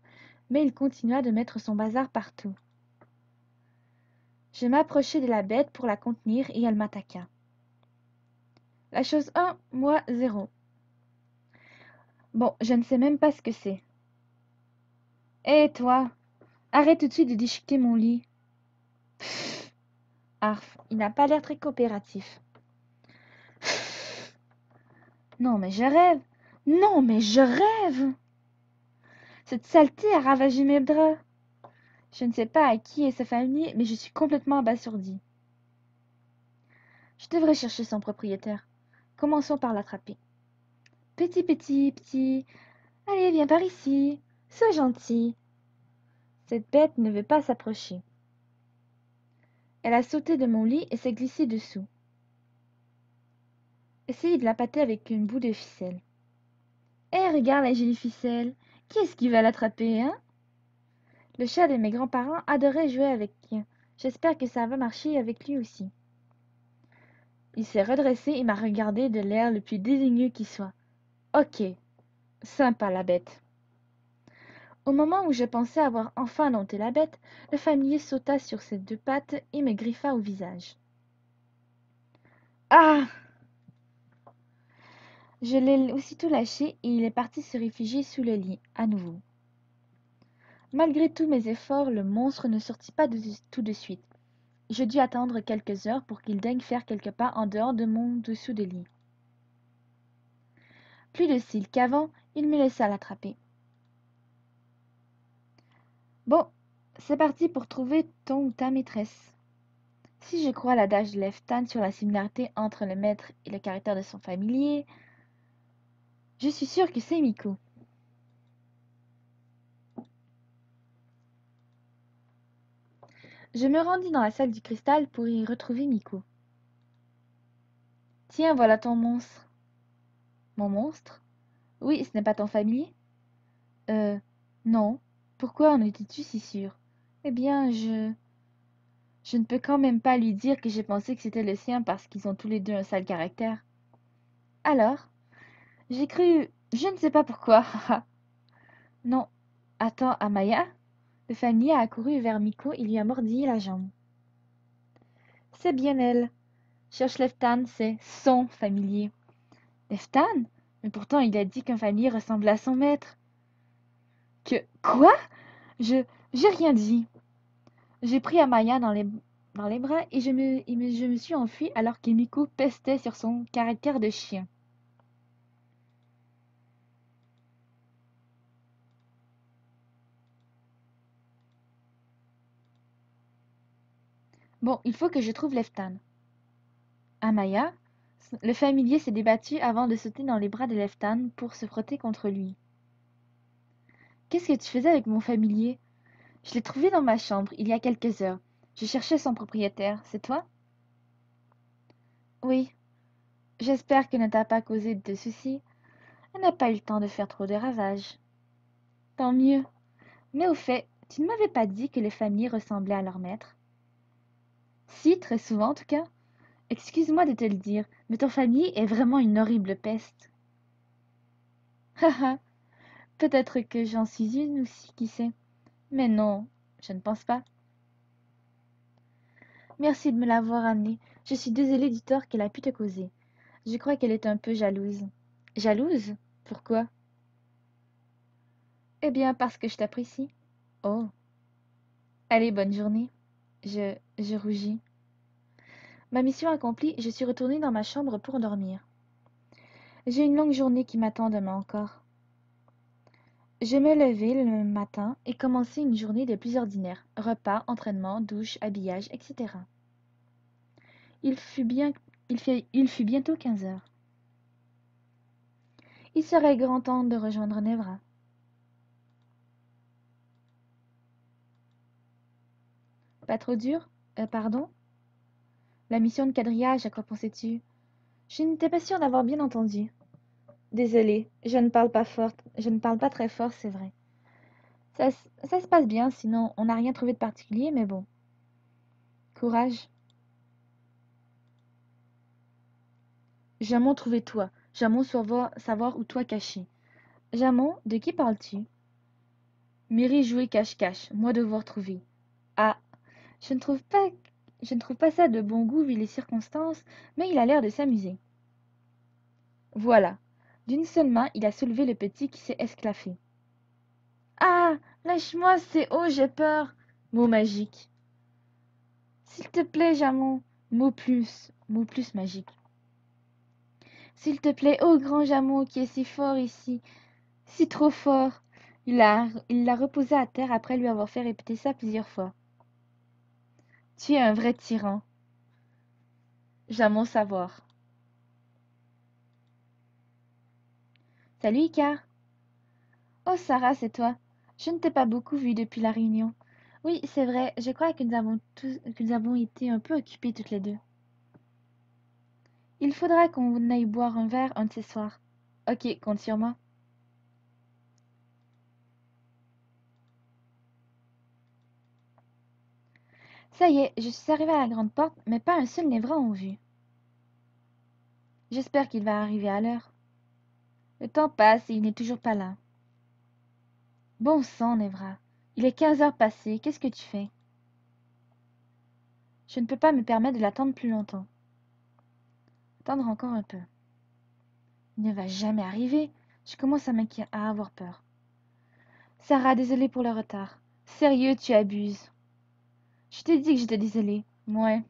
mais il continua de mettre son bazar partout. Je m'approchai de la bête pour la contenir et elle m'attaqua. La chose 1, moi 0. Bon, je ne sais même pas ce que c'est. Hé, toi, arrête tout de suite de déchiqueter mon lit. Pfff, Arf, il n'a pas l'air très coopératif. Pfff, non, mais je rêve. Non, mais je rêve. Cette saleté a ravagé mes draps. Je ne sais pas à qui est sa famille, mais je suis complètement abasourdie. Je devrais chercher son propriétaire. Commençons par l'attraper. Petit, petit, petit. Allez, viens par ici. Sois gentil. Cette bête ne veut pas s'approcher. Elle a sauté de mon lit et s'est glissée dessous. Essayez de la pâter avec une bout de ficelle. Eh, regarde la jolie ficelle. Qui est-ce qui va l'attraper, hein? Le chat de mes grands-parents adorait jouer avec. J'espère que ça va marcher avec lui aussi. Il s'est redressé et m'a regardé de l'air le plus dédaigneux qui soit. Ok, sympa la bête. Au moment où je pensais avoir enfin dompté la bête, le familier sauta sur ses deux pattes et me griffa au visage. Ah! Je l'ai aussitôt lâché et il est parti se réfugier sous le lit, à nouveau. Malgré tous mes efforts, le monstre ne sortit pas tout de suite. Je dus attendre quelques heures pour qu'il daigne faire quelques pas en dehors de mon dessous de lit. Plus docile qu'avant, il me laissa l'attraper. Bon, c'est parti pour trouver ton ou ta maîtresse. Si je crois l'adage de Leftan sur la similarité entre le maître et le caractère de son familier, je suis sûre que c'est Miko. Je me rendis dans la salle du cristal pour y retrouver Miko. Tiens, voilà ton monstre. Mon monstre? Oui, ce n'est pas ton familier? Non. Pourquoi en étais-tu si sûre? Eh bien, je ne peux quand même pas lui dire que j'ai pensé que c'était le sien parce qu'ils ont tous les deux un sale caractère. Alors? J'ai cru... Je ne sais pas pourquoi. Non. Attends, Amaya? Le familier a accouru vers Miko et lui a mordillé la jambe. C'est bien elle. Cherche Leftan, c'est son familier. Leftan? Mais pourtant il a dit qu'un familier ressemblait à son maître. Que... Quoi? Je... J'ai rien dit. J'ai pris Amaya dans les bras et je me suis enfuie alors que Miko pestait sur son caractère de chien. Bon, il faut que je trouve Leftan. Amaya, le familier s'est débattu avant de sauter dans les bras de Leftan pour se frotter contre lui. Qu'est-ce que tu faisais avec mon familier? Je l'ai trouvé dans ma chambre il y a quelques heures. Je cherchais son propriétaire. C'est toi? Oui. J'espère qu'elle ne t'a pas causé de soucis. Elle n'a pas eu le temps de faire trop de ravages. Tant mieux. Mais au fait, tu ne m'avais pas dit que les familiers ressemblaient à leur maître? Si, très souvent en tout cas. Excuse-moi de te le dire, mais ton familier est vraiment une horrible peste. Haha, peut-être que j'en suis une aussi, qui sait. Mais non, je ne pense pas. Merci de me l'avoir amenée. Je suis désolée du tort qu'elle a pu te causer. Je crois qu'elle est un peu jalouse. Jalouse? Pourquoi? Eh bien, parce que je t'apprécie. Oh. Allez, bonne journée. Je rougis. Ma mission accomplie, je suis retournée dans ma chambre pour dormir. J'ai une longue journée qui m'attend demain encore. Je me levai le matin et commençai une journée des plus ordinaires. Repas, entraînement, douche, habillage, etc. Il fut bien, il fut bientôt 15 heures. Il serait grand temps de rejoindre Nevra. Pas trop dur? Pardon? La mission de quadrillage, à quoi pensais-tu? Je n'étais pas sûre d'avoir bien entendu. Désolée, je ne parle pas très fort, c'est vrai. Ça se passe bien, sinon on n'a rien trouvé de particulier, mais bon. Courage. Jamon trouver toi. Jamon savoir où toi caché. Jamon, de qui parles-tu? Mary jouer cache-cache, moi devoir trouver. Ah, je ne trouve pas, je ne trouve pas ça de bon goût vu les circonstances, mais il a l'air de s'amuser. Voilà. D'une seule main, il a soulevé le petit qui s'est esclaffé. Ah, lâche-moi, c'est haut, j'ai peur. Mot magique. S'il te plaît, Jamon. Mot plus magique. S'il te plaît, ô grand Jamon qui est si fort ici, si trop fort. Il l'a reposé à terre après lui avoir fait répéter ça plusieurs fois. Tu es un vrai tyran. Jamon savoir. Salut, Icar. Oh, Sarah, c'est toi. Je ne t'ai pas beaucoup vue depuis la réunion. Oui, c'est vrai, je crois que nous avons été un peu occupés toutes les deux. Il faudra qu'on aille boire un verre un de ces soirs. Ok, compte sur moi. Ça y est, je suis arrivée à la grande porte, mais pas un seul Névra en vue. J'espère qu'il va arriver à l'heure. Le temps passe et il n'est toujours pas là. Bon sang, Névra. Il est 15 heures passées, qu'est-ce que tu fais? Je ne peux pas me permettre de l'attendre plus longtemps. Attendre encore un peu. Il ne va jamais arriver. Je commence à avoir peur. Sarah, désolée pour le retard. Sérieux, tu abuses. Je t'ai dit que j'étais désolée. Ouais.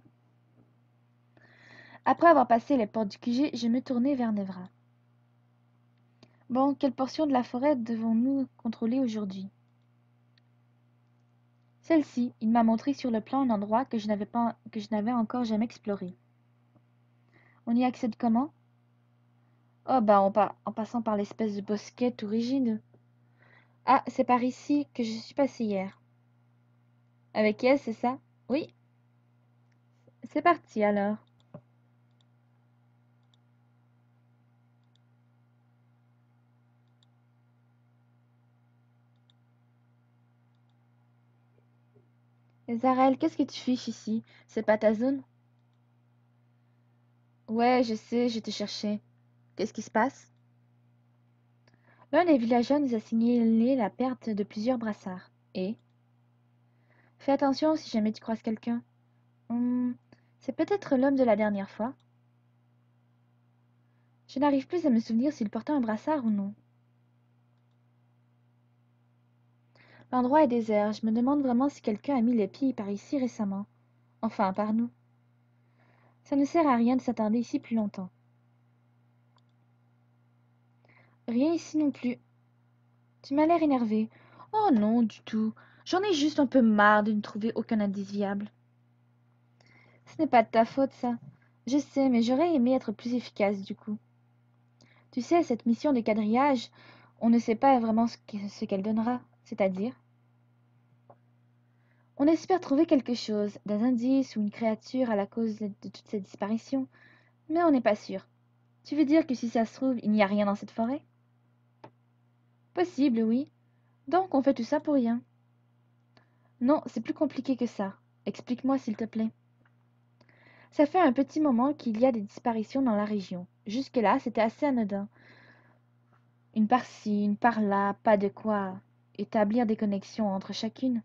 Après avoir passé les portes du QG, je me tournai vers Nevra. Bon, quelle portion de la forêt devons-nous contrôler aujourd'hui? Celle-ci, il m'a montré sur le plan un endroit que je n'avais encore jamais exploré. On y accède comment? Oh bah en passant par l'espèce de bosquet tout rigide. Ah, c'est par ici que je suis passée hier. Avec elle, c'est ça? Oui, c'est parti alors. Zarel, qu'est-ce que tu fiches ici? C'est pas ta zone? Ouais, je sais, je te cherchais. Qu'est-ce qui se passe? L'un des villageois nous a signalé la perte de plusieurs brassards. Et? Fais attention si jamais tu croises quelqu'un. C'est peut-être l'homme de la dernière fois. Je n'arrive plus à me souvenir s'il portait un brassard ou non. L'endroit est désert. Je me demande vraiment si quelqu'un a mis les pieds par ici récemment. Enfin, par nous. Ça ne sert à rien de s'attarder ici plus longtemps. Rien ici non plus. Tu m'as l'air énervé. Oh non, du tout. J'en ai juste un peu marre de ne trouver aucun indice viable. Ce n'est pas de ta faute, ça. Je sais, mais j'aurais aimé être plus efficace du coup. Tu sais, cette mission de quadrillage, on ne sait pas vraiment ce qu'elle donnera. C'est-à-dire, on espère trouver quelque chose, des indices ou une créature à la cause de toutes ces disparitions, mais on n'est pas sûr. Tu veux dire que si ça se trouve, il n'y a rien dans cette forêt? Possible, oui. Donc on fait tout ça pour rien. Non, c'est plus compliqué que ça. Explique-moi, s'il te plaît. Ça fait un petit moment qu'il y a des disparitions dans la région. Jusque-là, c'était assez anodin. Une par-ci, une par-là, pas de quoi établir des connexions entre chacune.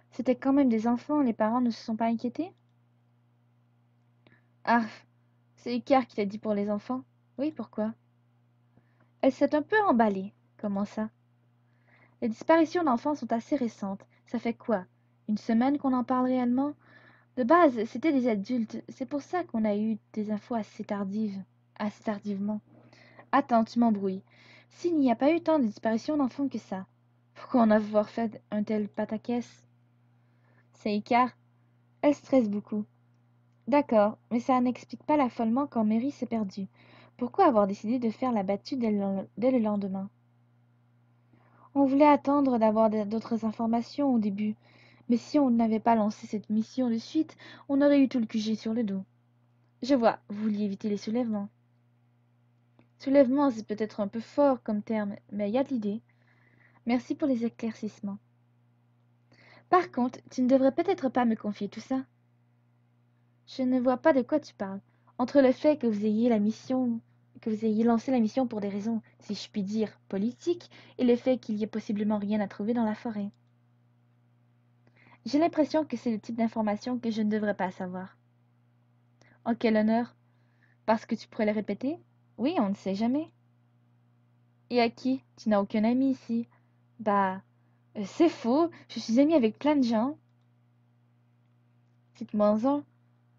C'était quand même des enfants, les parents ne se sont pas inquiétés? Ah, c'est Icar qui l'a dit pour les enfants. Oui, pourquoi? Elle s'est un peu emballée. Comment ça? Les disparitions d'enfants sont assez récentes. Ça fait quoi? Une semaine qu'on en parle réellement? De base, c'était des adultes. C'est pour ça qu'on a eu des infos assez tardives. Assez tardivement. Attends, tu m'embrouilles. S'il n'y a pas eu tant de disparitions d'enfants que ça, pourquoi en avoir fait un tel pataquès? C'est Icar. Elle stresse beaucoup. D'accord, mais ça n'explique pas l'affolement quand Mary s'est perdue. Pourquoi avoir décidé de faire la battue dès le lendemain? On voulait attendre d'avoir d'autres informations au début, mais si on n'avait pas lancé cette mission de suite, on aurait eu tout le QG sur le dos. Je vois, vous vouliez éviter les soulèvements. Soulèvement, c'est peut-être un peu fort comme terme, mais il y a de l'idée. Merci pour les éclaircissements. Par contre, tu ne devrais peut-être pas me confier tout ça. Je ne vois pas de quoi tu parles. Entre le fait que vous ayez que vous ayez lancé la mission pour des raisons, si je puis dire, politiques, et le fait qu'il y ait possiblement rien à trouver dans la forêt. J'ai l'impression que c'est le type d'information que je ne devrais pas savoir. En quel honneur? Parce que tu pourrais le répéter? Oui, on ne sait jamais. Et à qui? Tu n'as aucun ami ici. Bah, c'est faux, je suis amie avec plein de gens. Cite-moi-en.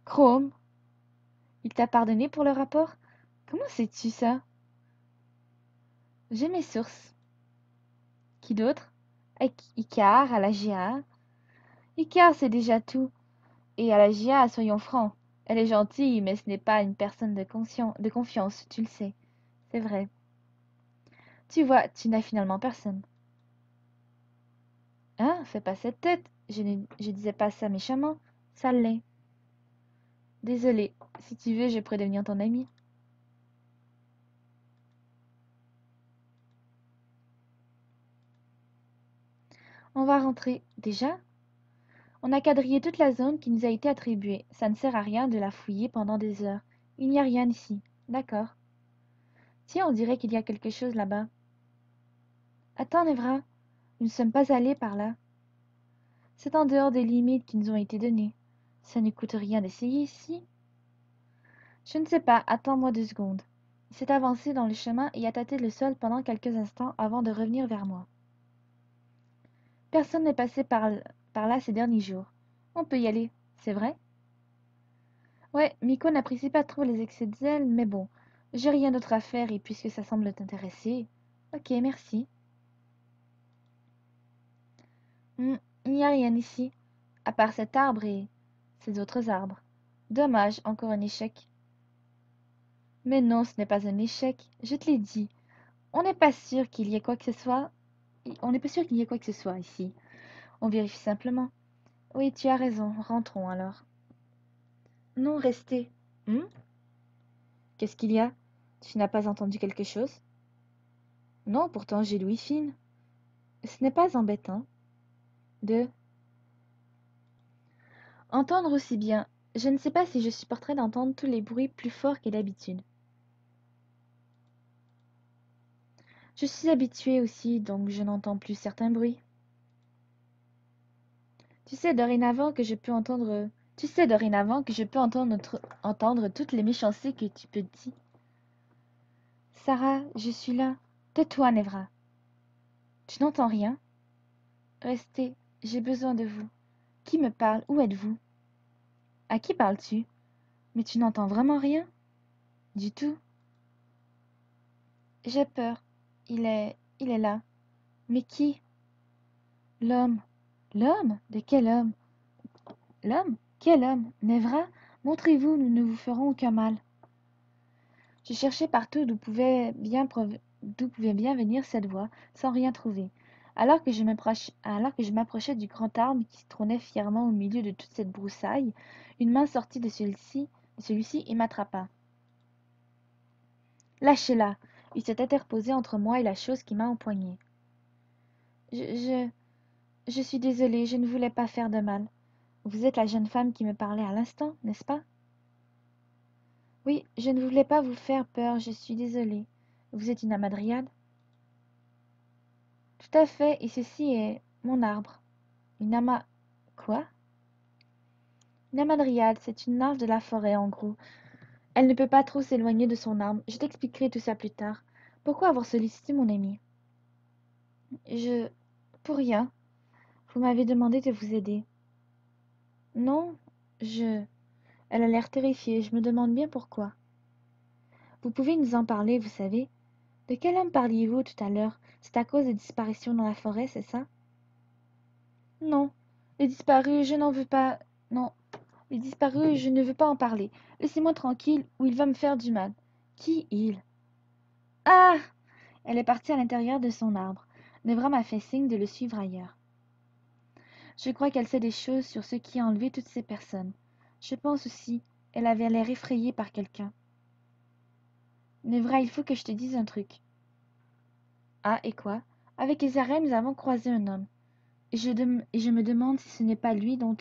Chrome, il t'a pardonné pour le rapport? Comment sais-tu ça? J'ai mes sources. Qui d'autre? Icar, à la GA. Icar, c'est déjà tout. Et à la GA, soyons francs. Elle est gentille, mais ce n'est pas une personne de confiance, tu le sais. C'est vrai. Tu vois, tu n'as finalement personne. Hein? Fais pas cette tête. Je disais pas ça méchamment. Ça l'est. Désolée. Si tu veux, je pourrais devenir ton ami. On va rentrer. Déjà? On a quadrillé toute la zone qui nous a été attribuée. Ça ne sert à rien de la fouiller pendant des heures. Il n'y a rien ici. D'accord. Tiens, on dirait qu'il y a quelque chose là-bas. Attends, Nevra. Nous ne sommes pas allés par là. C'est en dehors des limites qui nous ont été données. Ça ne coûte rien d'essayer ici. Je ne sais pas. Attends-moi 2 secondes. Il s'est avancé dans le chemin et a tâté le sol pendant quelques instants avant de revenir vers moi. Personne n'est passé par là ces derniers jours. On peut y aller, c'est vrai? Ouais, Miko n'apprécie pas trop les excès de zèle, mais bon, j'ai rien d'autre à faire et puisque ça semble t'intéresser. Ok, merci. Hmm, il n'y a rien ici, à part cet arbre et ces autres arbres. Dommage, encore un échec. Mais non, ce n'est pas un échec, je te l'ai dit. On n'est pas sûr qu'il y ait quoi que ce soit. On n'est pas sûr qu'il y ait quoi que ce soit ici. On vérifie simplement. Oui, tu as raison, rentrons alors. Non, restez. Hmm? Qu'est-ce qu'il y a? Tu n'as pas entendu quelque chose? Non, pourtant j'ai l'ouïe fine. Ce n'est pas embêtant. De entendre aussi bien. Je ne sais pas si je supporterais d'entendre tous les bruits plus forts que d'habitude. Je suis habituée aussi, donc je n'entends plus certains bruits. Tu sais dorénavant que je peux entendre. Tu sais dorénavant que je peux entendre toutes les méchancetés que tu peux dire. Sarah, je suis là. Tais-toi, Nevra. Tu n'entends rien? Restez, j'ai besoin de vous. Qui me parle? Où êtes-vous? À qui parles-tu? Mais tu n'entends vraiment rien? Du tout. J'ai peur. Il est là. Mais qui? L'homme. L'homme? De quel homme? L'homme? Quel homme? Nevra? Montrez-vous, nous ne vous ferons aucun mal. Je cherchais partout d'où pouvait bien venir cette voix, sans rien trouver. Alors que je m'approchais du grand arbre qui trônait fièrement au milieu de toute cette broussaille, une main sortit de celui-ci et m'attrapa. Lâchez-la! Il s'est interposé entre moi et la chose qui m'a empoigné. Je, je suis désolée, je ne voulais pas faire de mal. Vous êtes la jeune femme qui me parlait à l'instant, n'est-ce pas? Oui, je ne voulais pas vous faire peur, je suis désolée. Vous êtes une amadriade? Tout à fait, et ceci est mon arbre. Une ama... Quoi? Une amadriade, c'est une nymphe de la forêt, en gros. Elle ne peut pas trop s'éloigner de son arbre. Je t'expliquerai tout ça plus tard. Pourquoi avoir sollicité mon ami? Je... Pour rien. Vous m'avez demandé de vous aider. Non, je... Elle a l'air terrifiée, je me demande bien pourquoi. Vous pouvez nous en parler, vous savez. De quel homme parliez-vous tout à l'heure? C'est à cause des disparitions dans la forêt, c'est ça? Non. Les disparus, je n'en veux pas. Non. Les disparus, je ne veux pas en parler. Laissez-moi tranquille ou il va me faire du mal. Qui il? Ah! Elle est partie à l'intérieur de son arbre. Nevra m'a fait signe de le suivre ailleurs. Je crois qu'elle sait des choses sur ce qui a enlevé toutes ces personnes. Je pense aussi, elle avait l'air effrayée par quelqu'un. Nevra, il faut que je te dise un truc. Ah, et quoi? Avec Isarelle, nous avons croisé un homme. Et je me demande si ce n'est pas lui dont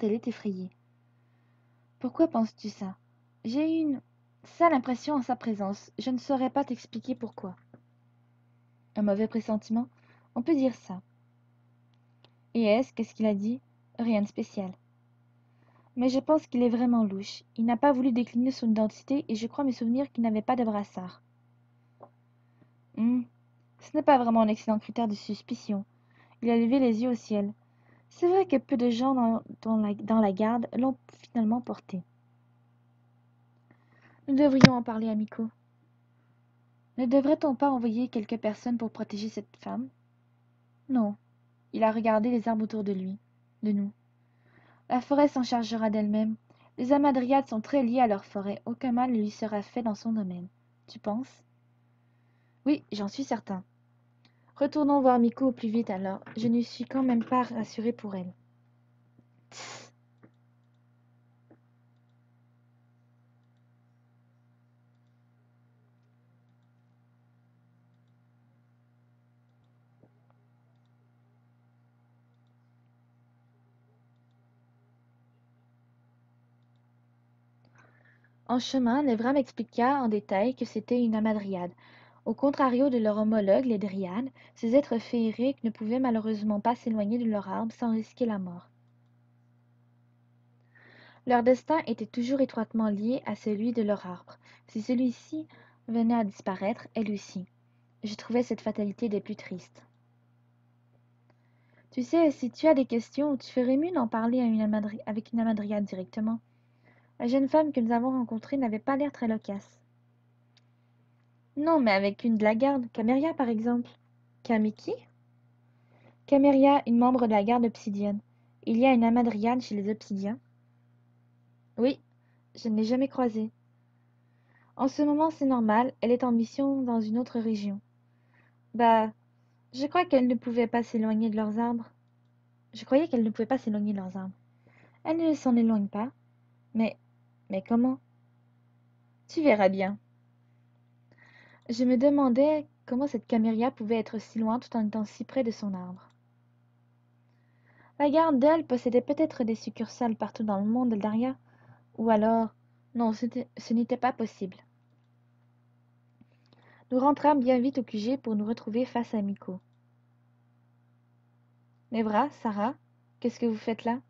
elle est effrayée. Pourquoi penses-tu ça? J'ai eu une sale impression en sa présence. Je ne saurais pas t'expliquer pourquoi. Un mauvais pressentiment? On peut dire ça. Et qu'est-ce qu'il a dit? Rien de spécial. Mais je pense qu'il est vraiment louche. Il n'a pas voulu décliner son identité et je crois me souvenir qu'il n'avait pas de brassard. Ce n'est pas vraiment un excellent critère de suspicion. Il a levé les yeux au ciel. C'est vrai que peu de gens dans la garde l'ont finalement porté. Nous devrions en parler à Miko. Ne devrait-on pas envoyer quelques personnes pour protéger cette femme? Non. Il a regardé les arbres autour de lui, de nous. La forêt s'en chargera d'elle-même. Les Amadriades sont très liées à leur forêt. Aucun mal ne lui sera fait dans son domaine. Tu penses? Oui, j'en suis certain. Retournons voir Miko au plus vite alors. Je ne suis quand même pas rassurée pour elle. Tss. En chemin, Nevra m'expliqua en détail que c'était une Amadriade. Au contrario de leurs homologues, les Dryades, ces êtres féeriques ne pouvaient malheureusement pas s'éloigner de leur arbre sans risquer la mort. Leur destin était toujours étroitement lié à celui de leur arbre. Si celui-ci venait à disparaître, elle aussi. Je trouvais cette fatalité des plus tristes. Tu sais, si tu as des questions, tu ferais mieux d'en parler avec une Amadriade directement. La jeune femme que nous avons rencontrée n'avait pas l'air très loquace. Non, mais avec une de la garde, Caméria par exemple. Kamiki? Caméria, une membre de la garde obsidienne. Il y a une Amadriade chez les obsidiens? Oui, je ne l'ai jamais croisée. En ce moment, c'est normal, elle est en mission dans une autre région. Bah, je crois qu'elle ne pouvait pas s'éloigner de leurs arbres. Je croyais qu'elle ne pouvait pas s'éloigner de leurs arbres. Elle ne s'en éloigne pas. Mais, mais comment? Tu verras bien. Je me demandais comment cette Caméria pouvait être si loin tout en étant si près de son arbre. La garde d'elle possédait peut-être des succursales partout dans le monde d'Eldaria, ou alors... Non, ce n'était pas possible. Nous rentrâmes bien vite au QG pour nous retrouver face à Miko. Nevra, Sarah, qu'est-ce que vous faites là?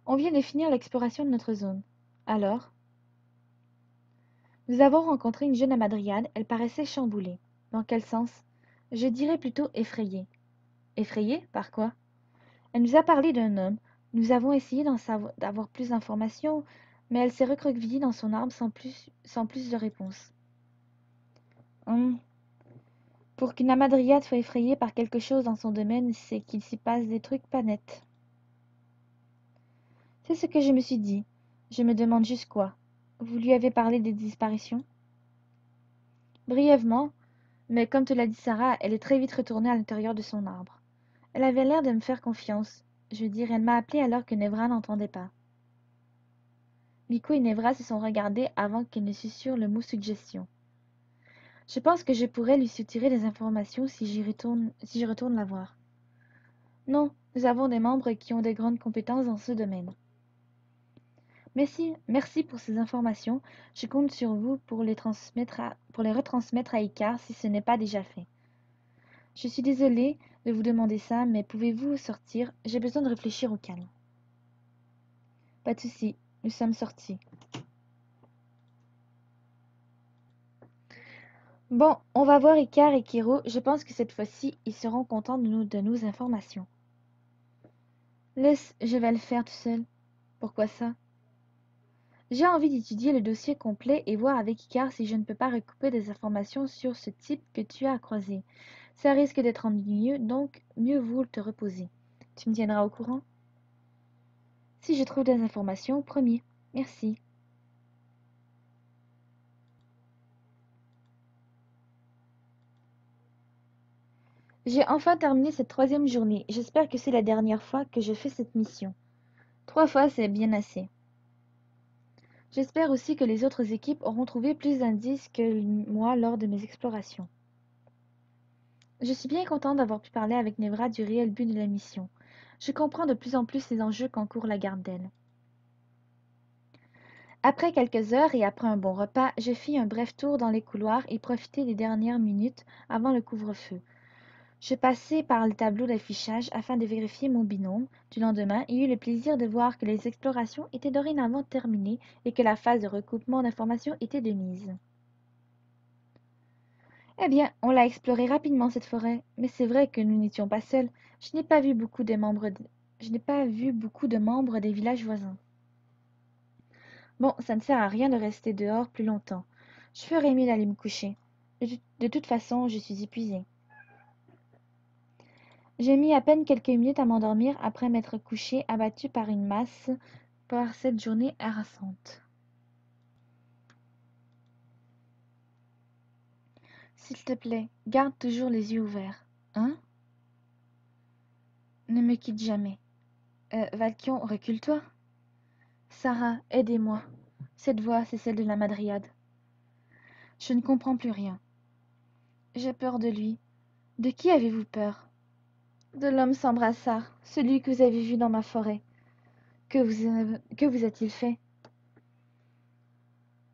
On vient de finir l'exploration de notre zone. Alors? Nous avons rencontré une jeune Amadriade, elle paraissait chamboulée. Dans quel sens? Je dirais plutôt effrayée. Effrayée? Par quoi? Elle nous a parlé d'un homme. Nous avons essayé d'avoir plus d'informations, mais elle s'est recroquevillée dans son arbre sans plus de réponse. Hum. Pour qu'une amadriade soit effrayée par quelque chose dans son domaine, c'est qu'il s'y passe des trucs pas nets. C'est ce que je me suis dit. Je me demande juste quoi. Vous lui avez parlé des disparitions? Brièvement, mais comme te l'a dit Sarah, elle est très vite retournée à l'intérieur de son arbre. Elle avait l'air de me faire confiance. Je veux dire, elle m'a appelé alors que Nevra n'entendait pas. Miko et Nevra se sont regardés avant qu'elle ne susurre le mot suggestion. Je pense que je pourrais lui soutirer des informations si je retourne la voir. Non, nous avons des membres qui ont de grandes compétences dans ce domaine. Merci pour ces informations. Je compte sur vous pour les retransmettre à Icar si ce n'est pas déjà fait. Je suis désolée de vous demander ça, mais pouvez-vous sortir? J'ai besoin de réfléchir au calme. Pas de souci, nous sommes sortis. Bon, on va voir Icar et Kiro. Je pense que cette fois-ci, ils seront contents de nos informations. Laisse, je vais le faire tout seul. Pourquoi ça? J'ai envie d'étudier le dossier complet et voir avec Icar si je ne peux pas recouper des informations sur ce type que tu as croisé. Ça risque d'être ennuyeux, donc mieux vaut te reposer. Tu me tiendras au courant? Si je trouve des informations, promis. Merci. J'ai enfin terminé cette troisième journée. J'espère que c'est la dernière fois que je fais cette mission. 3 fois, c'est bien assez. J'espère aussi que les autres équipes auront trouvé plus d'indices que moi lors de mes explorations. Je suis bien contente d'avoir pu parler avec Nevra du réel but de la mission. Je comprends de plus en plus les enjeux qu'encourt la garde d'elle. Après quelques heures et après un bon repas, je fis un bref tour dans les couloirs et profitai des dernières minutes avant le couvre-feu. Je passai par le tableau d'affichage afin de vérifier mon binôme du lendemain et eus le plaisir de voir que les explorations étaient dorénavant terminées et que la phase de recoupement d'informations était de mise. Eh bien, on l'a exploré rapidement cette forêt, mais c'est vrai que nous n'étions pas seuls. Je n'ai pas vu beaucoup de membres des villages voisins. Bon, ça ne sert à rien de rester dehors plus longtemps. Je ferais mieux d'aller me coucher. De toute façon, je suis épuisée. J'ai mis à peine quelques minutes à m'endormir après m'être couchée, abattue par cette journée harassante. S'il te plaît, garde toujours les yeux ouverts. Hein? Ne me quitte jamais. Valkion, recule-toi. Sarah, aidez-moi. Cette voix, c'est celle de la Madriade. Je ne comprends plus rien. J'ai peur de lui. De qui avez-vous peur? De l'homme sans brassard, celui que vous avez vu dans ma forêt. Que vous a-t-il fait?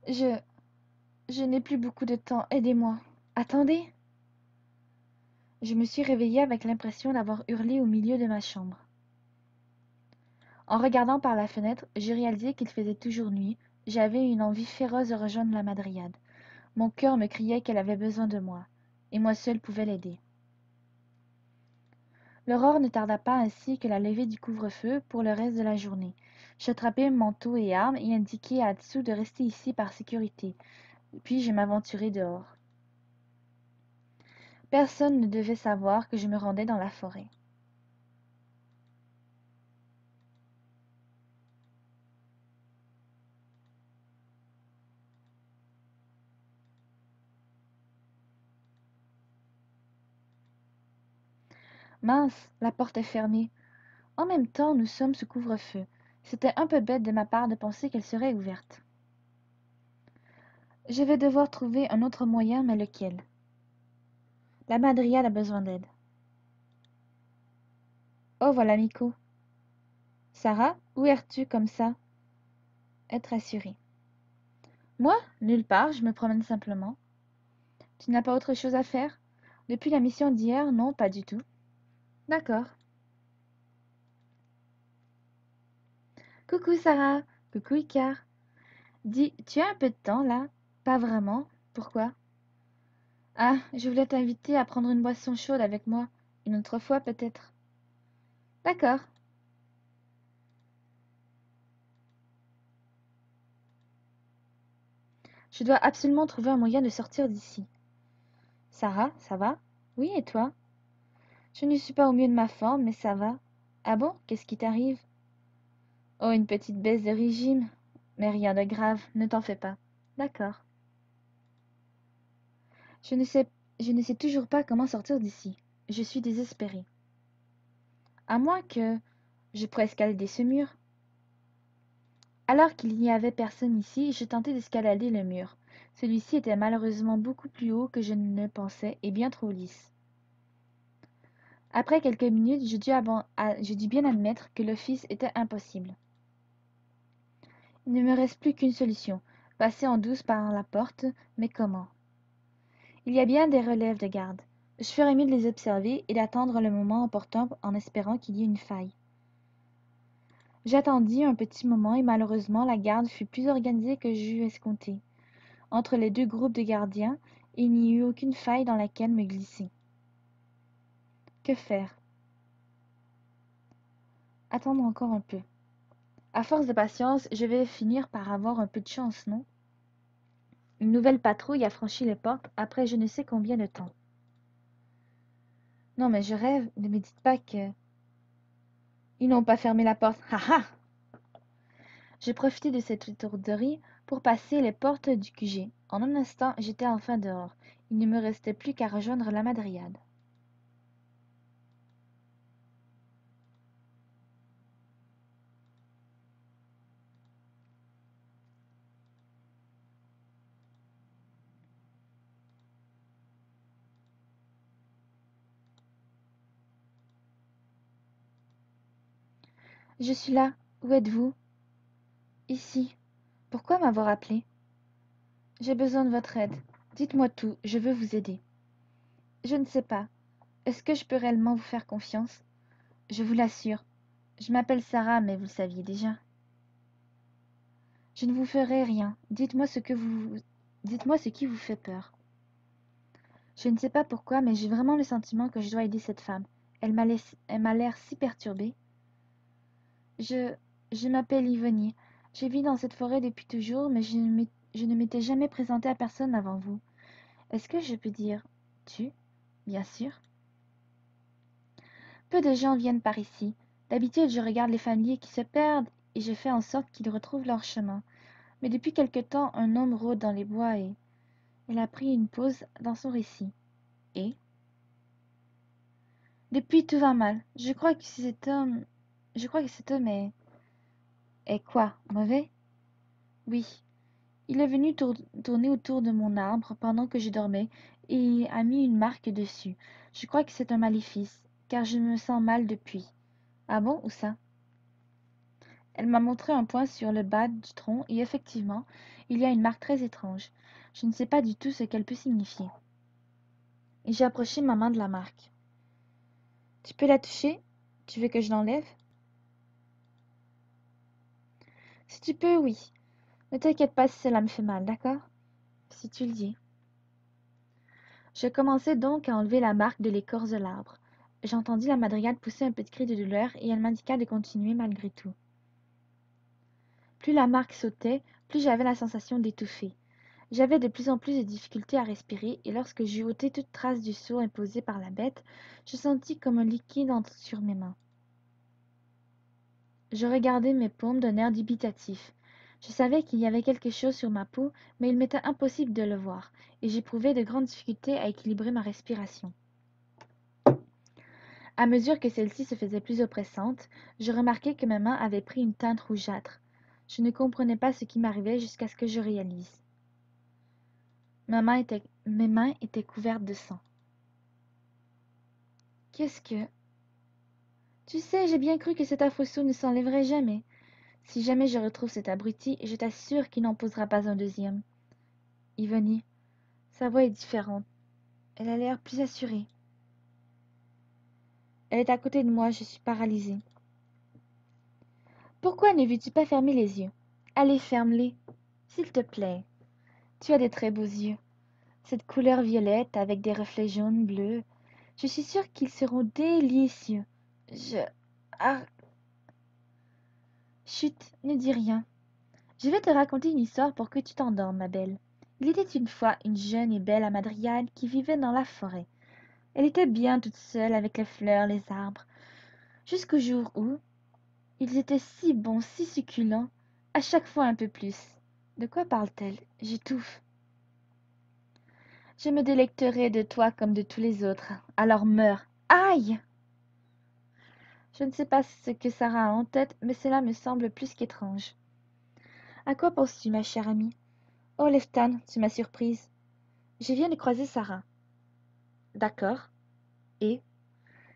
Je... Je n'ai plus beaucoup de temps. Aidez-moi. Attendez. Je me suis réveillée avec l'impression d'avoir hurlé au milieu de ma chambre. En regardant par la fenêtre, j'ai réalisé qu'il faisait toujours nuit. J'avais une envie féroce de rejoindre la Madriade. Mon cœur me criait qu'elle avait besoin de moi, et moi seule pouvais l'aider. L'aurore ne tarda pas ainsi que la levée du couvre-feu pour le reste de la journée. J'attrapai manteau et armes et indiquai à Atsu de rester ici par sécurité. Puis je m'aventurai dehors. Personne ne devait savoir que je me rendais dans la forêt. Mince, la porte est fermée. En même temps, nous sommes sous couvre-feu. C'était un peu bête de ma part de penser qu'elle serait ouverte. Je vais devoir trouver un autre moyen, mais lequel? La Madriade a besoin d'aide. Oh, voilà Miko. Sarah, où es-tu comme ça? Être assurée. Moi? Nulle part, je me promène simplement. Tu n'as pas autre chose à faire? Depuis la mission d'hier, non, pas du tout. D'accord. Coucou Sarah. Coucou Icar. Dis, tu as un peu de temps là? Pas vraiment. Pourquoi? Ah, je voulais t'inviter à prendre une boisson chaude avec moi. Une autre fois, peut-être. D'accord. Je dois absolument trouver un moyen de sortir d'ici. Sarah, ça va? Oui, et toi? Je ne suis pas au mieux de ma forme, mais ça va. Ah bon? Qu'est-ce qui t'arrive? Oh, une petite baisse de régime. Mais rien de grave, ne t'en fais pas. D'accord. Je ne sais, je ne sais toujours pas comment sortir d'ici. Je suis désespérée. À moins que je pourrais escalader ce mur. Alors qu'il n'y avait personne ici, je tentai d'escalader le mur. Celui-ci était malheureusement beaucoup plus haut que je ne le pensais et bien trop lisse. Après quelques minutes, je dus bien admettre que l'office était impossible. Il ne me reste plus qu'une solution, passer en douce par la porte, mais comment? Il y a bien des relèves de garde. Je ferais mieux de les observer et d'attendre le moment opportun en espérant qu'il y ait une faille. J'attendis un petit moment et malheureusement la garde fut plus organisée que j'eus escompté. Entre les deux groupes de gardiens, il n'y eut aucune faille dans laquelle me glisser. Que faire? Attendre encore un peu. À force de patience, je vais finir par avoir un peu de chance, non? Une nouvelle patrouille a franchi les portes après je ne sais combien de temps. Non mais je rêve, ne me dites pas que... Ils n'ont pas fermé la porte. Ha ha! J'ai profité de cette étourderie pour passer les portes du QG. En un instant, j'étais enfin dehors. Il ne me restait plus qu'à rejoindre la Madriade. Je suis là. Où êtes-vous? Ici. Pourquoi m'avoir appelé? J'ai besoin de votre aide. Dites-moi tout, je veux vous aider. Je ne sais pas. Est-ce que je peux réellement vous faire confiance? Je vous l'assure. Je m'appelle Sarah, mais vous le saviez déjà. Je ne vous ferai rien. Dites-moi ce qui vous fait peur. Je ne sais pas pourquoi, mais j'ai vraiment le sentiment que je dois aider cette femme. Elle m'a l'air si perturbée. Je... je m'appelle Ivonie. Je vis dans cette forêt depuis toujours, mais je ne m'étais jamais présentée à personne avant vous. Est-ce que je peux dire tu? Bien sûr. Peu de gens viennent par ici. D'habitude, je regarde les familiers qui se perdent et je fais en sorte qu'ils retrouvent leur chemin. Mais depuis quelque temps, un homme rôde dans les bois et... Elle a pris une pause dans son récit. Et? Depuis, tout va mal. Je crois que cet homme est... Est quoi? Mauvais? Oui. Il est venu tourner autour de mon arbre pendant que je dormais et a mis une marque dessus. Je crois que c'est un maléfice, car je me sens mal depuis. Ah bon, où ça? Elle m'a montré un point sur le bas du tronc et effectivement, il y a une marque très étrange. Je ne sais pas du tout ce qu'elle peut signifier. Et j'ai approché ma main de la marque. Tu peux la toucher? Tu veux que je l'enlève? Si tu peux, oui. Ne t'inquiète pas si cela me fait mal, d'accord? Si tu le dis. Je commençai donc à enlever la marque de l'écorce de l'arbre. J'entendis la madrigale pousser un petit cri de douleur et elle m'indiqua de continuer malgré tout. Plus la marque sautait, plus j'avais la sensation d'étouffer. J'avais de plus en plus de difficulté à respirer et lorsque j'eus ôté toute trace du sceau imposé par la bête, je sentis comme un liquide sur mes mains. Je regardai mes paumes d'un air dubitatif. Je savais qu'il y avait quelque chose sur ma peau, mais il m'était impossible de le voir, et j'éprouvais de grandes difficultés à équilibrer ma respiration. À mesure que celle-ci se faisait plus oppressante, je remarquai que mes mains avaient pris une teinte rougeâtre. Je ne comprenais pas ce qui m'arrivait jusqu'à ce que je réalise. Mes mains étaient couvertes de sang. Qu'est-ce que... Tu sais, j'ai bien cru que cet affreux sceau ne s'enlèverait jamais. Si jamais je retrouve cet abruti, je t'assure qu'il n'en posera pas un deuxième. Ivonie, sa voix est différente. Elle a l'air plus assurée. Elle est à côté de moi, je suis paralysée. Pourquoi ne veux-tu pas fermer les yeux? Allez, ferme-les, s'il te plaît. Tu as de très beaux yeux. Cette couleur violette avec des reflets jaunes, bleus. Je suis sûre qu'ils seront délicieux. Je... Ah, chut, ne dis rien. Je vais te raconter une histoire pour que tu t'endormes, ma belle. Il était une fois une jeune et belle Hamadryad qui vivait dans la forêt. Elle était bien toute seule avec les fleurs, les arbres, jusqu'au jour où ils étaient si bons, si succulents, à chaque fois un peu plus. De quoi parle-t-elle? J'étouffe. Je me délecterai de toi comme de tous les autres. Alors meurs. Aïe! Je ne sais pas ce que Sarah a en tête, mais cela me semble plus qu'étrange. À quoi penses-tu, ma chère amie? Oh, Leftan, tu m'as surprise. Je viens de croiser Sarah. D'accord. Et?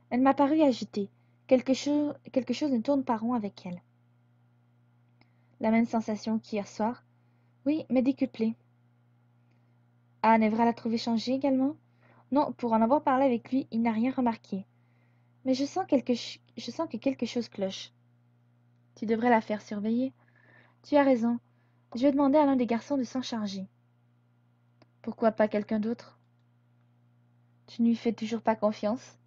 Elle m'a paru agitée. Quelque chose ne tourne pas rond avec elle. La même sensation qu'hier soir? Oui, mais décuplée. Ah, Nevra l'a trouvé changé également? Non, pour en avoir parlé avec lui, il n'a rien remarqué. Mais je sens que quelque chose cloche. Tu devrais la faire surveiller. Tu as raison. Je vais demander à l'un des garçons de s'en charger. Pourquoi pas quelqu'un d'autre? Tu ne lui fais toujours pas confiance?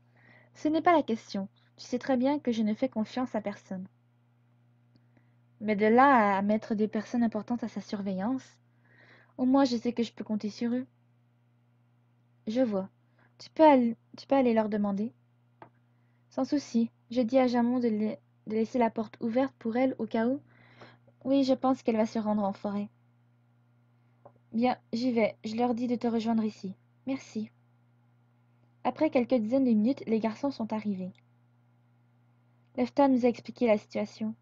Ce n'est pas la question. Tu sais très bien que je ne fais confiance à personne. Mais de là à mettre des personnes importantes à sa surveillance, au moins je sais que je peux compter sur eux. Je vois. Tu peux aller leur demander. Sans souci. Je dis à Jamon de laisser la porte ouverte pour elle au cas où. Oui, je pense qu'elle va se rendre en forêt. Bien, j'y vais. Je leur dis de te rejoindre ici. Merci. Après quelques dizaines de minutes, les garçons sont arrivés. Leftan nous a expliqué la situation.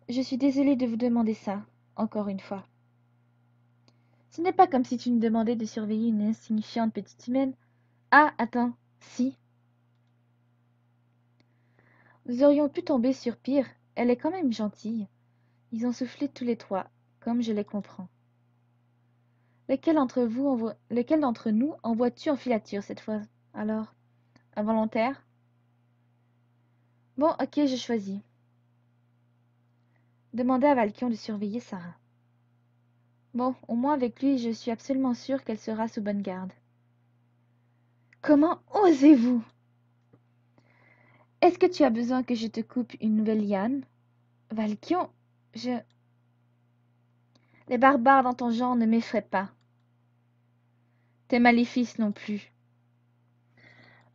Je suis désolée de vous demander ça, encore une fois. Ce n'est pas comme si tu nous demandais de surveiller une insignifiante petite humaine. Ah, attends, si. Nous aurions pu tomber sur pire. Elle est quand même gentille. Ils ont soufflé tous les trois, comme je les comprends. Lequel d'entre nous envoies-tu en filature cette fois, alors? Involontaire? Bon, ok, je choisis. Demandez à Valkion de surveiller Sarah. Bon, au moins avec lui, je suis absolument sûre qu'elle sera sous bonne garde. Comment osez-vous? Est-ce que tu as besoin que je te coupe une nouvelle liane? Valkion, je... Les barbares dans ton genre ne m'effraient pas. Tes maléfices non plus.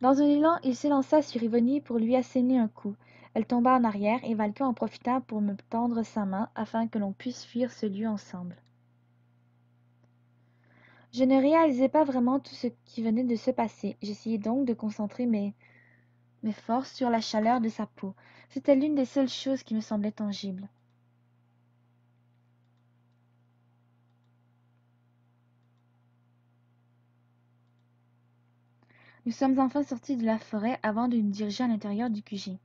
Dans un élan, il s'élança sur Ivonie pour lui asséner un coup. Elle tomba en arrière et Valkion en profita pour me tendre sa main afin que l'on puisse fuir ce lieu ensemble. Je ne réalisais pas vraiment tout ce qui venait de se passer. J'essayais donc de concentrer mes forces sur la chaleur de sa peau. C'était l'une des seules choses qui me semblaient tangibles. Nous sommes enfin sortis de la forêt avant de nous diriger à l'intérieur du QG.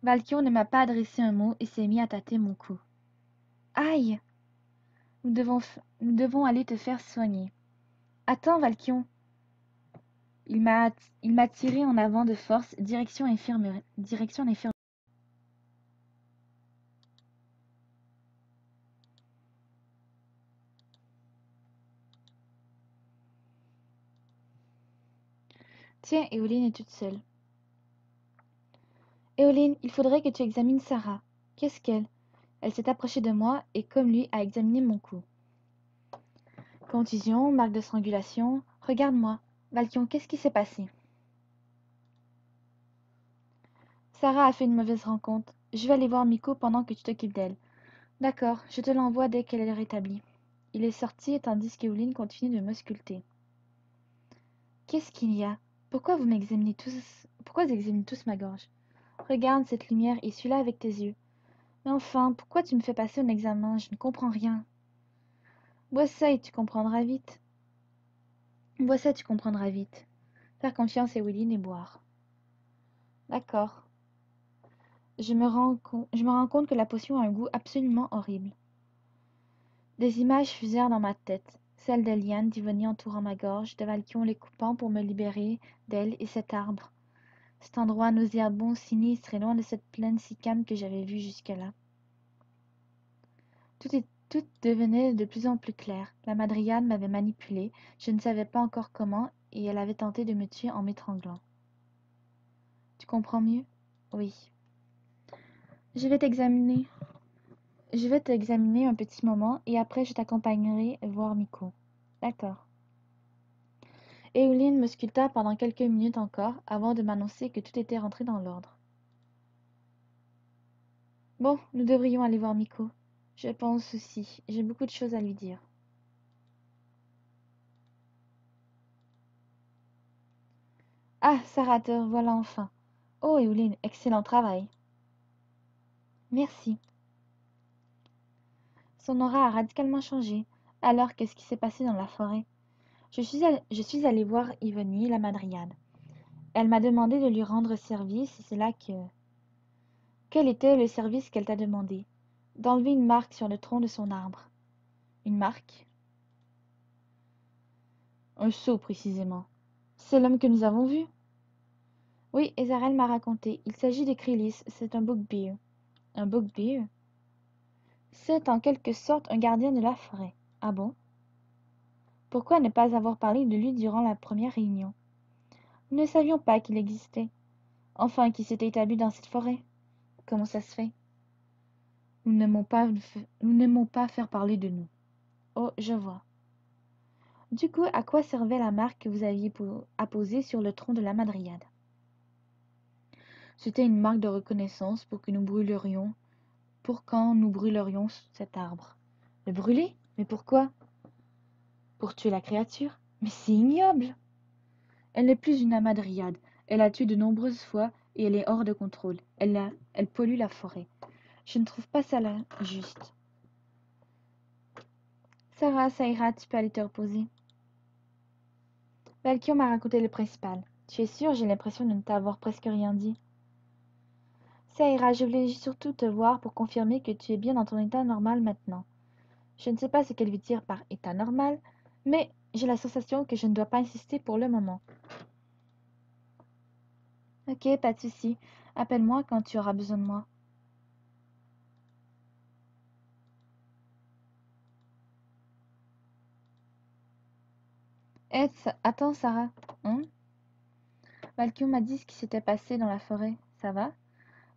Valkion ne m'a pas adressé un mot et s'est mis à tâter mon cou. Aïe! Nous devons aller te faire soigner. Attends, Valkion! Il m'a tiré en avant de force, direction l'infirmerie. Tiens, Éoline est toute seule. Éoline, il faudrait que tu examines Sarah. Qu'est-ce qu'elle? Elle s'est approchée de moi et, comme lui, a examiné mon cou. Contusion, marque de strangulation. Regarde-moi. Valkion, qu'est-ce qui s'est passé? Sarah a fait une mauvaise rencontre. Je vais aller voir Miko pendant que tu t'occupes d'elle. D'accord, je te l'envoie dès qu'elle est rétablie. Il est sorti tandis qu'Eoline continue de m'ausculter. Qu'est-ce qu'il y a? Pourquoi vous m'examinez tous? Pourquoi vous examinez tous ma gorge? Regarde cette lumière et suis-la avec tes yeux. Mais enfin, pourquoi tu me fais passer un examen? Je ne comprends rien. Bois ça et tu comprendras vite. Bois ça, tu comprendras vite. Faire confiance à Eoline et boire. D'accord. Je me rends compte que la potion a un goût absolument horrible. Des images fusèrent dans ma tête, celles d'Eliane, d'Ivonie entourant ma gorge, de Valkion les coupant pour me libérer d'elle et cet arbre. Cet endroit nauséabond, sinistre et loin de cette plaine si calme que j'avais vue jusque-là. Tout Tout devenait de plus en plus clair. La Madriane m'avait manipulée, je ne savais pas encore comment, et elle avait tenté de me tuer en m'étranglant. Tu comprends mieux? Oui. Je vais t'examiner. Je vais t'examiner un petit moment, et après je t'accompagnerai voir Miko. D'accord. Éoline me sculpta pendant quelques minutes encore, avant de m'annoncer que tout était rentré dans l'ordre. Bon, nous devrions aller voir Miko. Je pense aussi. J'ai beaucoup de choses à lui dire. Ah, Sarah, te voilà enfin. Oh, Éoline, excellent travail. Merci. Son aura a radicalement changé. Alors, qu'est-ce qui s'est passé dans la forêt? Je suis allée voir Ivonie, la Madriade. Elle m'a demandé de lui rendre service, et c'est là que... Quel était le service qu'elle t'a demandé? D'enlever une marque sur le tronc de son arbre. Une marque? Un sceau, précisément. C'est l'homme que nous avons vu. Oui, Ezarel m'a raconté. Il s'agit de Krylis, c'est un bugbear. Un bugbear? C'est en quelque sorte un gardien de la forêt. Ah bon? Pourquoi ne pas avoir parlé de lui durant la première réunion? Nous ne savions pas qu'il existait. Enfin, qu'il s'était établi dans cette forêt. Comment ça se fait? Nous n'aimons pas faire parler de nous. Oh, je vois. Du coup, à quoi servait la marque que vous aviez apposée sur le tronc de la Madriade? C'était une marque de reconnaissance pour quand nous brûlerions cet arbre. Le brûler? Mais pourquoi? Pour tuer la créature? Mais c'est ignoble! Elle n'est plus une amadriade. Elle a tué de nombreuses fois et elle est hors de contrôle. Elle pollue la forêt. Je ne trouve pas ça là juste. Sarah, ça ira, tu peux aller te reposer. Valkyrie m'a raconté le principal. Tu es sûre? J'ai l'impression de ne t'avoir presque rien dit. Ça ira, je voulais surtout te voir pour confirmer que tu es bien dans ton état normal maintenant. Je ne sais pas ce qu'elle veut dire par état normal, mais j'ai la sensation que je ne dois pas insister pour le moment. Ok, pas de souci. Appelle-moi quand tu auras besoin de moi. Eh, attends, Sarah. Hein? Valkyrie m'a dit ce qui s'était passé dans la forêt. Ça va?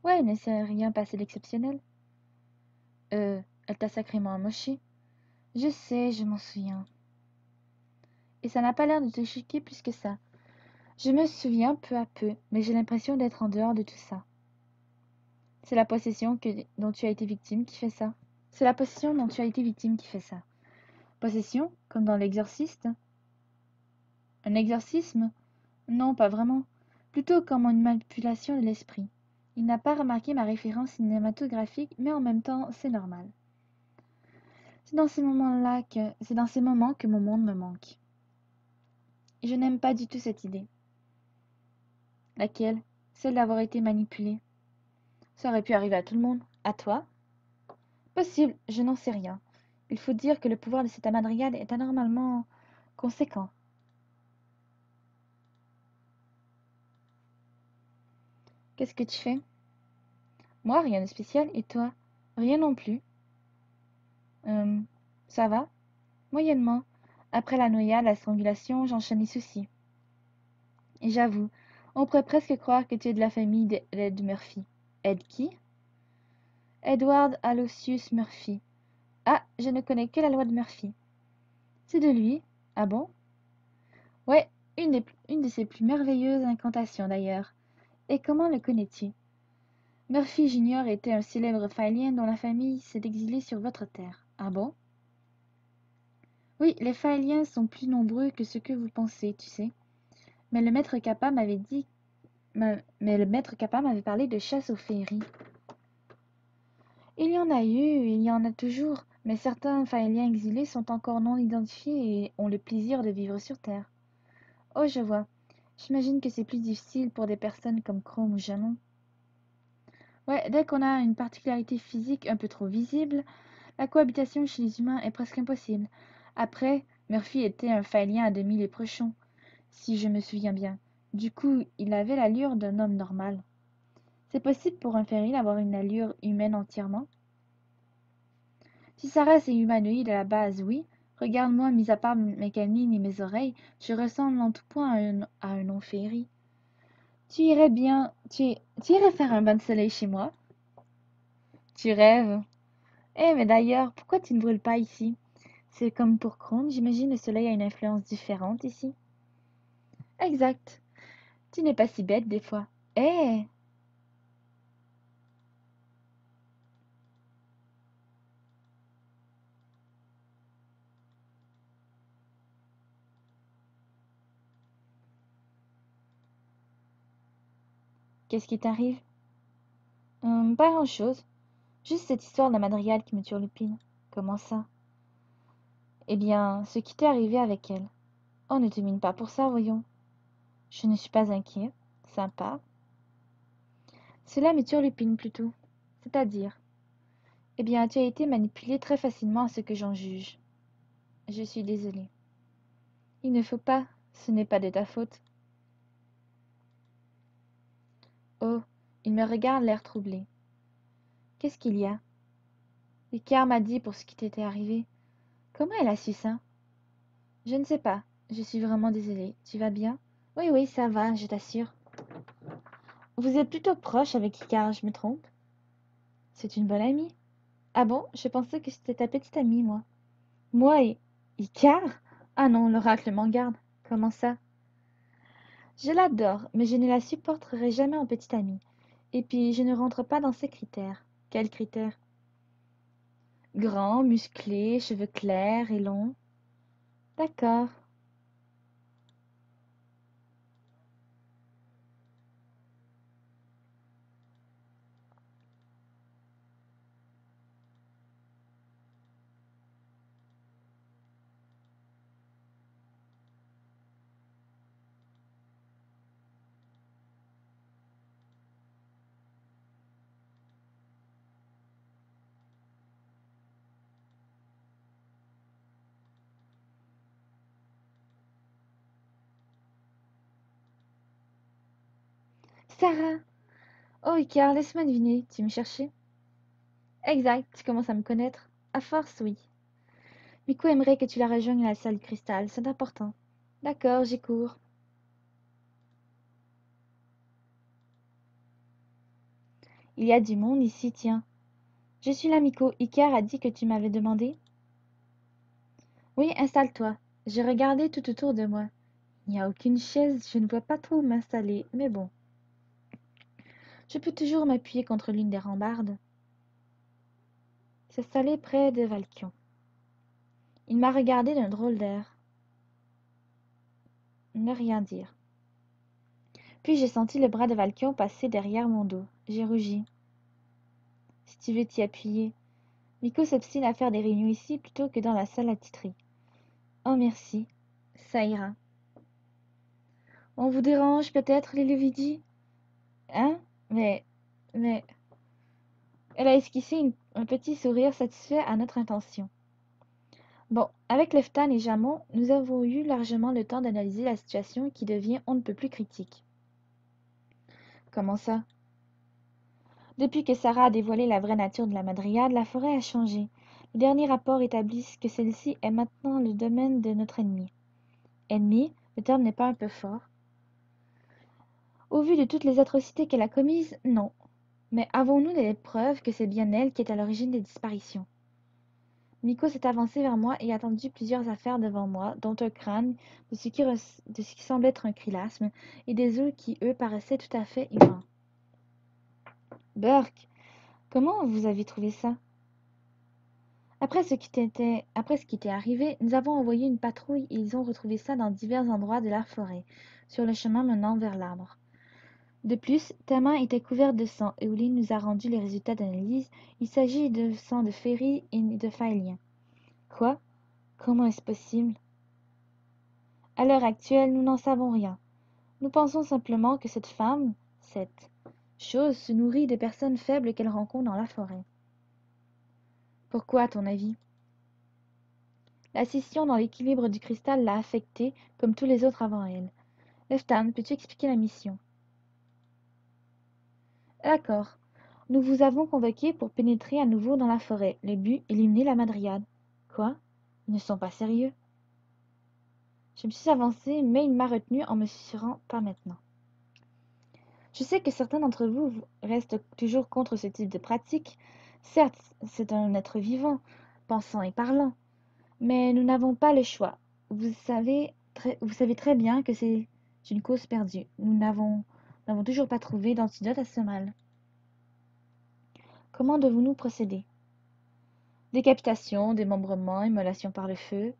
Ouais, il ne s'est rien passé d'exceptionnel. Elle t'a sacrément amoché. Je sais, je m'en souviens. Et ça n'a pas l'air de te choquer plus que ça. Je me souviens peu à peu, mais j'ai l'impression d'être en dehors de tout ça. C'est la possession dont tu as été victime qui fait ça. C'est la possession dont tu as été victime qui fait ça. Possession, comme dans l'exorciste? Un exorcisme? Non, pas vraiment. Plutôt comme une manipulation de l'esprit. Il n'a pas remarqué ma référence cinématographique, mais en même temps, c'est normal. C'est dans ces moments que mon monde me manque. Et je n'aime pas du tout cette idée. Laquelle? Celle d'avoir été manipulée. Ça aurait pu arriver à tout le monde. À toi? Possible, je n'en sais rien. Il faut dire que le pouvoir de cette amadriade est anormalement conséquent. Qu'est-ce que tu fais? Moi, rien de spécial. Et toi? Rien non plus. Euh, ça va? Moyennement. Après la noyade, la strangulation, j'enchaîne les soucis. Et j'avoue, on pourrait presque croire que tu es de la famille d'Ed Murphy. Ed qui? Edward Aloysius Murphy. Ah, je ne connais que la loi de Murphy. C'est de lui? Ah bon? Ouais, une de ses plus merveilleuses incantations d'ailleurs. Et comment le connais-tu? Murphy Junior était un célèbre Failien dont la famille s'est exilée sur votre terre. Ah bon? Oui, les Failiens sont plus nombreux que ce que vous pensez, tu sais. Mais le maître Kappa m'avait dit... Mais le maître Kappa m'avait parlé de chasse aux féeries. Il y en a eu, il y en a toujours, mais certains Faéliens exilés sont encore non identifiés et ont le plaisir de vivre sur Terre. Oh, je vois. J'imagine que c'est plus difficile pour des personnes comme Chrome ou Janon. Ouais, dès qu'on a une particularité physique un peu trop visible, la cohabitation chez les humains est presque impossible. Après, Murphy était un Faélien à demi léprechaun, si je me souviens bien. Du coup, il avait l'allure d'un homme normal. C'est possible pour un Faérien d'avoir une allure humaine entièrement? Si Sarah est humanoïde à la base, oui. Regarde-moi, mis à part mes canines et mes oreilles, je ressemble en tout point à un non-féerie. Tu irais faire un bain de soleil chez moi? Tu rêves. Eh, mais d'ailleurs, pourquoi tu ne brûles pas ici? C'est comme pour Kron, j'imagine le soleil a une influence différente ici. Exact. Tu n'es pas si bête des fois. Eh, qu'est-ce qui t'arrive? Pas grand-chose. Juste cette histoire de la madrigale qui me turlupine. Comment ça? Eh bien, ce qui t'est arrivé avec elle. Oh, ne te mine pas pour ça, voyons. Je ne suis pas inquiet. Sympa. Cela me turlupine plutôt. C'est-à-dire, eh bien, tu as été manipulé très facilement à ce que j'en juge. Je suis désolée. Il ne faut pas. Ce n'est pas de ta faute. Oh, il me regarde l'air troublé. Qu'est-ce qu'il y a? Icare m'a dit pour ce qui t'était arrivé. Comment elle a su ça? Je ne sais pas. Je suis vraiment désolée. Tu vas bien? Oui, oui, ça va, je t'assure. Vous êtes plutôt proche avec Icare, je me trompe? C'est une bonne amie. Ah bon? Je pensais que c'était ta petite amie, moi. Moi et Icare? Ah non, l'oracle m'en garde. Comment ça? Je l'adore, mais je ne la supporterai jamais en petite amie. Et puis, je ne rentre pas dans ses critères. Quels critères? Grand, musclé, cheveux clairs et longs. D'accord. Sarah! Oh, Icare, laisse-moi deviner. Tu me cherchais? Exact, tu commences à me connaître. À force, oui. Miko aimerait que tu la rejoignes à la salle cristal, c'est important. D'accord, j'y cours. Il y a du monde ici, tiens. Je suis là, Miko. Icare a dit que tu m'avais demandé. Oui, installe-toi. J'ai regardé tout autour de moi. Il n'y a aucune chaise, je ne vois pas trop où m'installer, mais bon. Je peux toujours m'appuyer contre l'une des rambardes. S'installer près de Valkion. Il m'a regardé d'un drôle d'air. Ne rien dire. Puis j'ai senti le bras de Valkion passer derrière mon dos. J'ai rougi. Si tu veux t'y appuyer. Miko s'obstine à faire des réunions ici plutôt que dans la salle à titrer. Oh merci. Ça ira. On vous dérange peut-être, les Lévidis? Hein? Mais... Elle a esquissé un petit sourire satisfait à notre intention. Bon, avec Leftan et Jamon, nous avons eu largement le temps d'analyser la situation qui devient on ne peut plus critique. Comment ça? Depuis que Sarah a dévoilé la vraie nature de la madriade, la forêt a changé. Les derniers rapports établissent que celle-ci est maintenant le domaine de notre ennemi. Ennemi, le terme n'est pas un peu fort. Au vu de toutes les atrocités qu'elle a commises, non. Mais avons-nous des preuves que c'est bien elle qui est à l'origine des disparitions? Miko s'est avancé vers moi et a tendu plusieurs affaires devant moi, dont un crâne, de ce qui semble être un krilasme, et des œufs qui, eux, paraissaient tout à fait humains. Burke, comment vous avez trouvé ça? Après ce qui était arrivé, nous avons envoyé une patrouille et ils ont retrouvé ça dans divers endroits de la forêt, sur le chemin menant vers l'arbre. De plus, ta main était couverte de sang et Ouline nous a rendu les résultats d'analyse. Il s'agit de sang de Féri et de Faélien. Quoi? Comment est-ce possible? À l'heure actuelle, nous n'en savons rien. Nous pensons simplement que cette chose, se nourrit des personnes faibles qu'elle rencontre dans la forêt. Pourquoi, à ton avis? La scission dans l'équilibre du cristal l'a affectée, comme tous les autres avant elle. Leftan, peux-tu expliquer la mission? D'accord. Nous vous avons convoqué pour pénétrer à nouveau dans la forêt. Le but, éliminer la Madriade. Quoi? Ils ne sont pas sérieux. Je me suis avancée, mais il m'a retenue en me susurrant pas maintenant. Je sais que certains d'entre vous restent toujours contre ce type de pratique. Certes, c'est un être vivant, pensant et parlant, mais nous n'avons pas le choix. Vous savez très bien que c'est une cause perdue. Nous n'avons toujours pas trouvé d'antidote à ce mal. Comment devons-nous procéder? Décapitation, démembrement, immolation par le feu.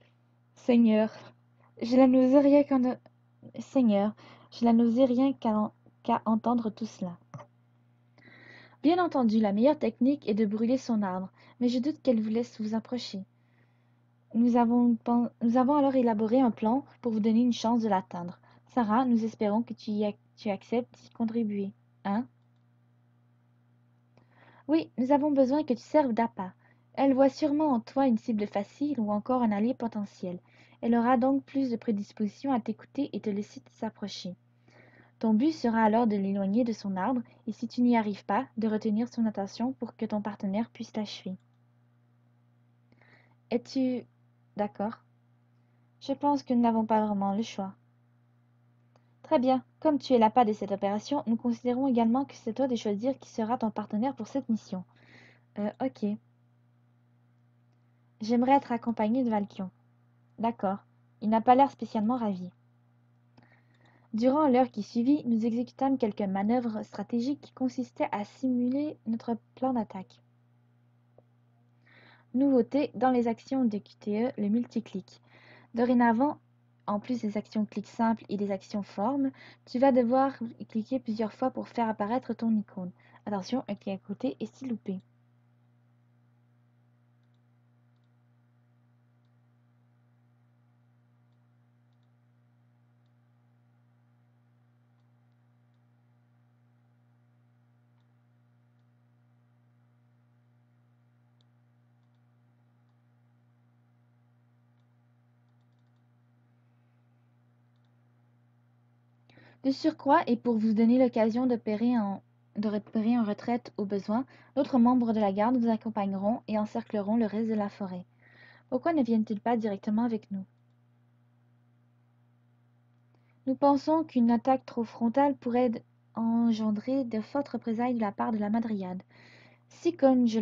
Seigneur, je la n'osais rien qu'en... Seigneur, je la n'osais rien qu'à entendre tout cela. Bien entendu, la meilleure technique est de brûler son arbre, mais je doute qu'elle vous laisse vous approcher. Nous avons alors élaboré un plan pour vous donner une chance de l'atteindre. Sarah, nous espérons que tu acceptes d'y contribuer. Hein? Oui, nous avons besoin que tu serves d'appât. Elle voit sûrement en toi une cible facile ou encore un allié potentiel. Elle aura donc plus de prédisposition à t'écouter et te laisser s'approcher. Ton but sera alors de l'éloigner de son arbre et si tu n'y arrives pas, de retenir son attention pour que ton partenaire puisse t'achever. Es-tu d'accord? Je pense que nous n'avons pas vraiment le choix. Très bien. Comme tu es l'appât de cette opération, nous considérons également que c'est toi de choisir qui sera ton partenaire pour cette mission. Ok. J'aimerais être accompagné de Valkion. D'accord. Il n'a pas l'air spécialement ravi. Durant l'heure qui suivit, nous exécutâmes quelques manœuvres stratégiques qui consistaient à simuler notre plan d'attaque. Nouveauté dans les actions de QTE, le multiclic. Dorénavant, en plus des actions clic simples et des actions formes, tu vas devoir cliquer plusieurs fois pour faire apparaître ton icône. Attention, un clic à côté et s'y louper. De surcroît, et pour vous donner l'occasion de repérer en retraite au besoin, d'autres membres de la garde vous accompagneront et encercleront le reste de la forêt. Pourquoi ne viennent-ils pas directement avec nous? Nous pensons qu'une attaque trop frontale pourrait engendrer de fortes représailles de la part de la Madriade. Si, comme je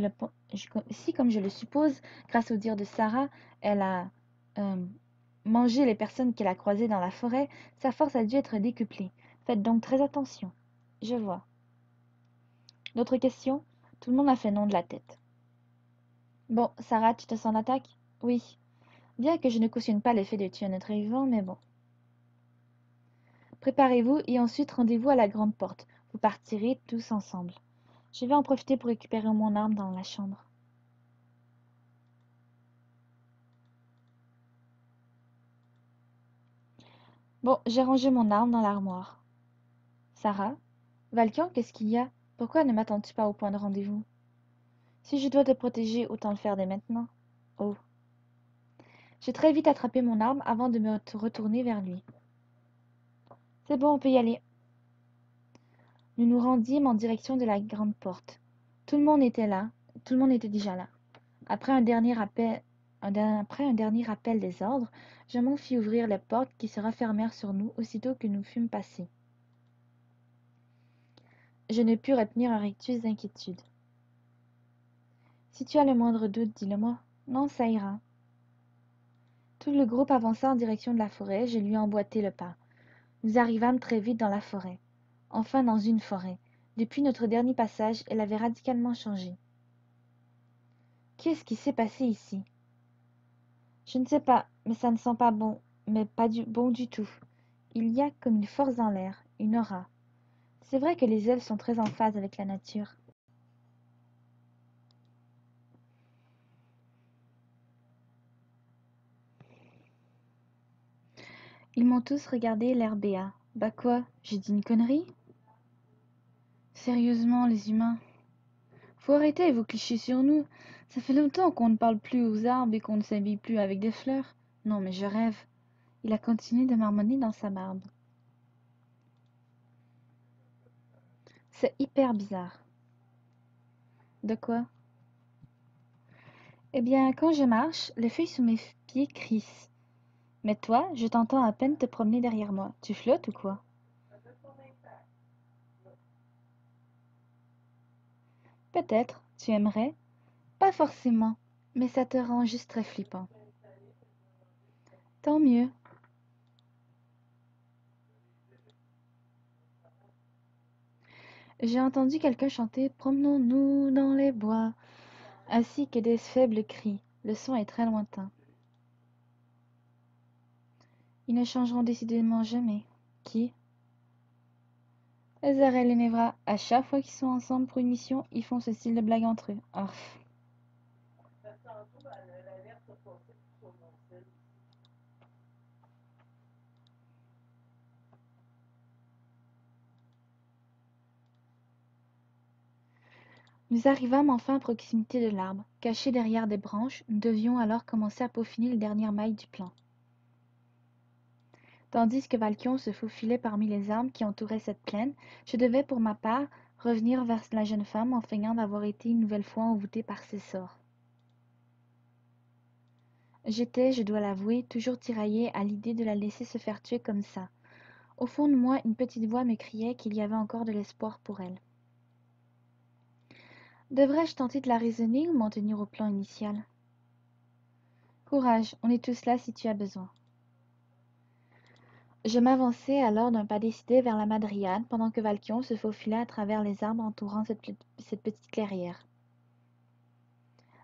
le suppose, grâce au dire de Sarah, elle a euh, mangé les personnes qu'elle a croisées dans la forêt, sa force a dû être décuplée. Faites donc très attention. Je vois. D'autres questions? Tout le monde a fait non de la tête. Bon, Sarah, tu te sens d'attaque? Oui. Bien que je ne cautionne pas l'effet de tuer un être vivant, mais bon. Préparez-vous et ensuite rendez-vous à la grande porte. Vous partirez tous ensemble. Je vais en profiter pour récupérer mon arme dans la chambre. Bon, j'ai rangé mon arme dans l'armoire. Sarah? Valkian, qu'est-ce qu'il y a? Pourquoi ne m'attends-tu pas au point de rendez-vous? Si je dois te protéger, autant le faire dès maintenant. Oh. J'ai très vite attrapé mon arme avant de me retourner vers lui. C'est bon, on peut y aller. Nous nous rendîmes en direction de la grande porte. Tout le monde était là. Tout le monde était déjà là. Après un dernier rappel des ordres, je m'en fis ouvrir les portes qui se refermèrent sur nous aussitôt que nous fûmes passés. Je ne pus retenir un rictus d'inquiétude. Si tu as le moindre doute, dis-le-moi. Non, ça ira. Tout le groupe avança en direction de la forêt, je lui emboîtai le pas. Nous arrivâmes très vite dans la forêt. Enfin dans une forêt. Depuis notre dernier passage, elle avait radicalement changé. Qu'est-ce qui s'est passé ici? Je ne sais pas, mais ça ne sent pas bon, mais pas bon du tout. Il y a comme une force dans l'air, une aura. C'est vrai que les elfes sont très en phase avec la nature. Ils m'ont tous regardé l'air béat. Bah quoi, j'ai dit une connerie? Sérieusement, les humains. Faut arrêter vos clichés sur nous. Ça fait longtemps qu'on ne parle plus aux arbres et qu'on ne s'habille plus avec des fleurs. Non, mais je rêve. Il a continué de marmonner dans sa barbe. C'est hyper bizarre. De quoi? Eh bien, quand je marche, les feuilles sous mes pieds crissent. Mais toi, je t'entends à peine te promener derrière moi. Tu flottes ou quoi? Peut-être, tu aimerais? Pas forcément, mais ça te rend juste très flippant. Tant mieux. J'ai entendu quelqu'un chanter Promenons-nous dans les bois, ainsi que des faibles cris. Le son est très lointain. Ils ne changeront décidément jamais. Qui? Ezra et Lenevra, à chaque fois qu'ils sont ensemble pour une mission, ils font ce style de blague entre eux. Arf. Nous arrivâmes enfin à proximité de l'arbre. Cachés derrière des branches, nous devions alors commencer à peaufiner les dernières mailles du plan. Tandis que Valkion se faufilait parmi les arbres qui entouraient cette plaine, je devais pour ma part revenir vers la jeune femme en feignant d'avoir été une nouvelle fois envoûtée par ses sorts. J'étais, je dois l'avouer, toujours tiraillée à l'idée de la laisser se faire tuer comme ça. Au fond de moi, une petite voix me criait qu'il y avait encore de l'espoir pour elle. Devrais-je tenter de la raisonner ou m'en tenir au plan initial? Courage, on est tous là si tu as besoin. Je m'avançai alors d'un pas décidé vers la Madriade pendant que Valkion se faufilait à travers les arbres entourant cette petite clairière.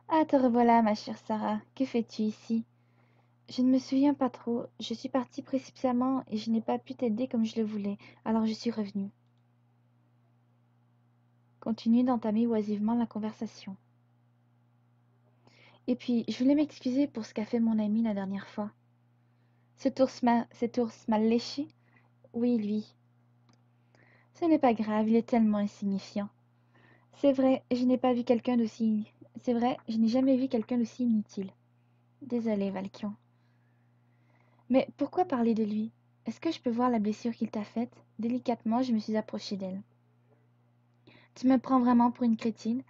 Ah, te revoilà, ma chère Sarah. Que fais-tu ici? Je ne me souviens pas trop. Je suis partie précipitamment et je n'ai pas pu t'aider comme je le voulais, alors je suis revenue. Continue d'entamer oisivement la conversation. Et puis, je voulais m'excuser pour ce qu'a fait mon ami la dernière fois. Cet ours mal léché? Oui, lui. Ce n'est pas grave, il est tellement insignifiant. C'est vrai, je n'ai pas vu quelqu'un d'aussi... C'est vrai, je n'ai jamais vu quelqu'un d'aussi inutile. Désolée, Valkion. Mais pourquoi parler de lui? Est-ce que je peux voir la blessure qu'il t'a faite? Délicatement, je me suis approchée d'elle. Tu me prends vraiment pour une crétine?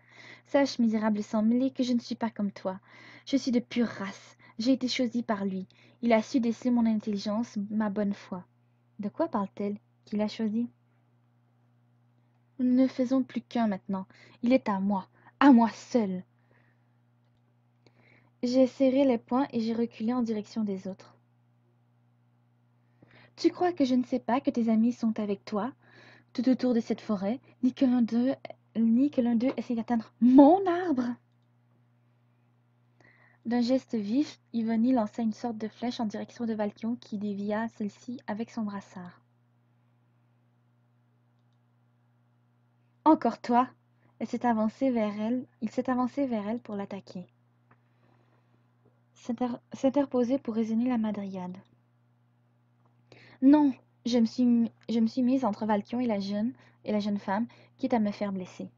Sache, misérable sang mêlé, que je ne suis pas comme toi. Je suis de pure race. J'ai été choisie par lui. Il a su déceler mon intelligence, ma bonne foi. De quoi parle-t-elle? Qui l'a choisi? Nous ne faisons plus qu'un maintenant. Il est à moi seul. J'ai serré les poings et j'ai reculé en direction des autres. Tu crois que je ne sais pas que tes amis sont avec toi, tout autour de cette forêt, ni que l'un d'eux essaie d'atteindre mon arbre? D'un geste vif, Yvonne lança une sorte de flèche en direction de Valkion qui dévia celle-ci avec son brassard. Encore toi! Il s'est avancé vers elle pour l'attaquer. S'interposer pour raisonner la Madriade. Non! Je me suis mise entre Valkion et la jeune femme, quitte à me faire blesser.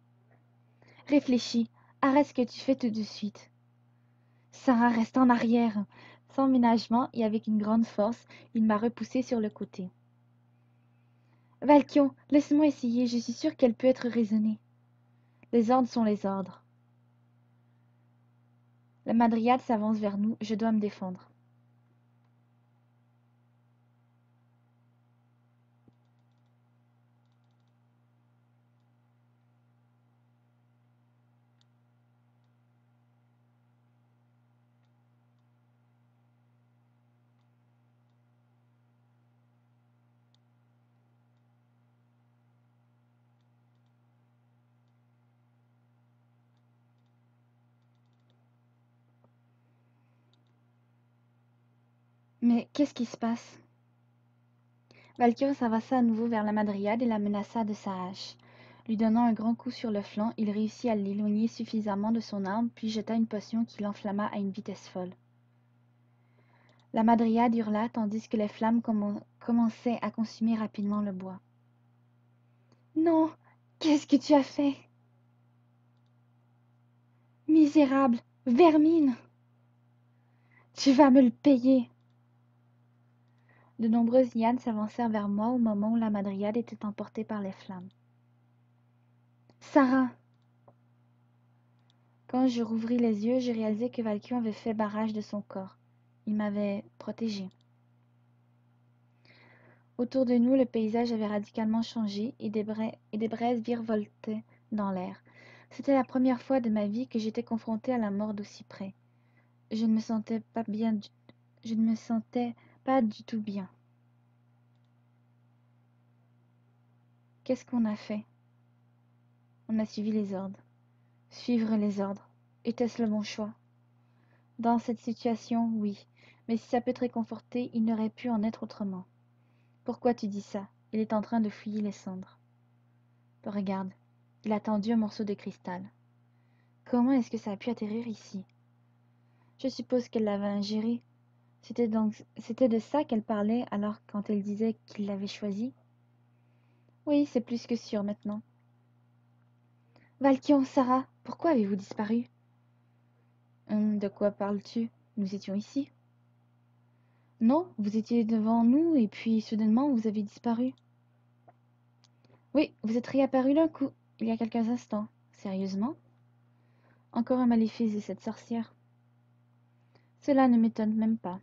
Réfléchis, arrête ce que tu fais tout de suite. Sarah reste en arrière. Sans ménagement et avec une grande force, il m'a repoussée sur le côté. Valkion, laisse-moi essayer, je suis sûre qu'elle peut être raisonnée. Les ordres sont les ordres. La Madriade s'avance vers nous, je dois me défendre. Mais qu'est-ce qui se passe? Valkyrie s'avança à nouveau vers la Madriade et la menaça de sa hache. Lui donnant un grand coup sur le flanc, il réussit à l'éloigner suffisamment de son arme, puis jeta une potion qui l'enflamma à une vitesse folle. La Madriade hurla tandis que les flammes commençaient à consumer rapidement le bois. Non! Qu'est-ce que tu as fait? Misérable! Vermine! Tu vas me le payer! De nombreuses lianes s'avancèrent vers moi au moment où la Madriade était emportée par les flammes. Sarah! Quand je rouvris les yeux, j'ai réalisé que Valkion avait fait barrage de son corps. Il m'avait protégée. Autour de nous, le paysage avait radicalement changé et des braises virevoltaient dans l'air. C'était la première fois de ma vie que j'étais confrontée à la mort d'aussi près. Je ne me sentais pas bien, je ne me sentais pas du tout bien. Qu'est-ce qu'on a fait? On a suivi les ordres. Suivre les ordres. Était-ce le bon choix? Dans cette situation, oui. Mais si ça peut te réconforter, il n'aurait pu en être autrement. Pourquoi tu dis ça? Il est en train de fouiller les cendres. Regarde, il a tendu un morceau de cristal. Comment est-ce que ça a pu atterrir ici? Je suppose qu'elle l'avait ingéré. C'était de ça qu'elle parlait alors quand elle disait qu'il l'avait choisi? Oui, c'est plus que sûr maintenant. Valkion, Sarah, pourquoi avez-vous disparu? De quoi parles-tu? Nous étions ici. Non, vous étiez devant nous et puis soudainement vous avez disparu. Oui, vous êtes réapparu d'un coup, il y a quelques instants. Sérieusement? Encore un maléfice de cette sorcière. Cela ne m'étonne même pas.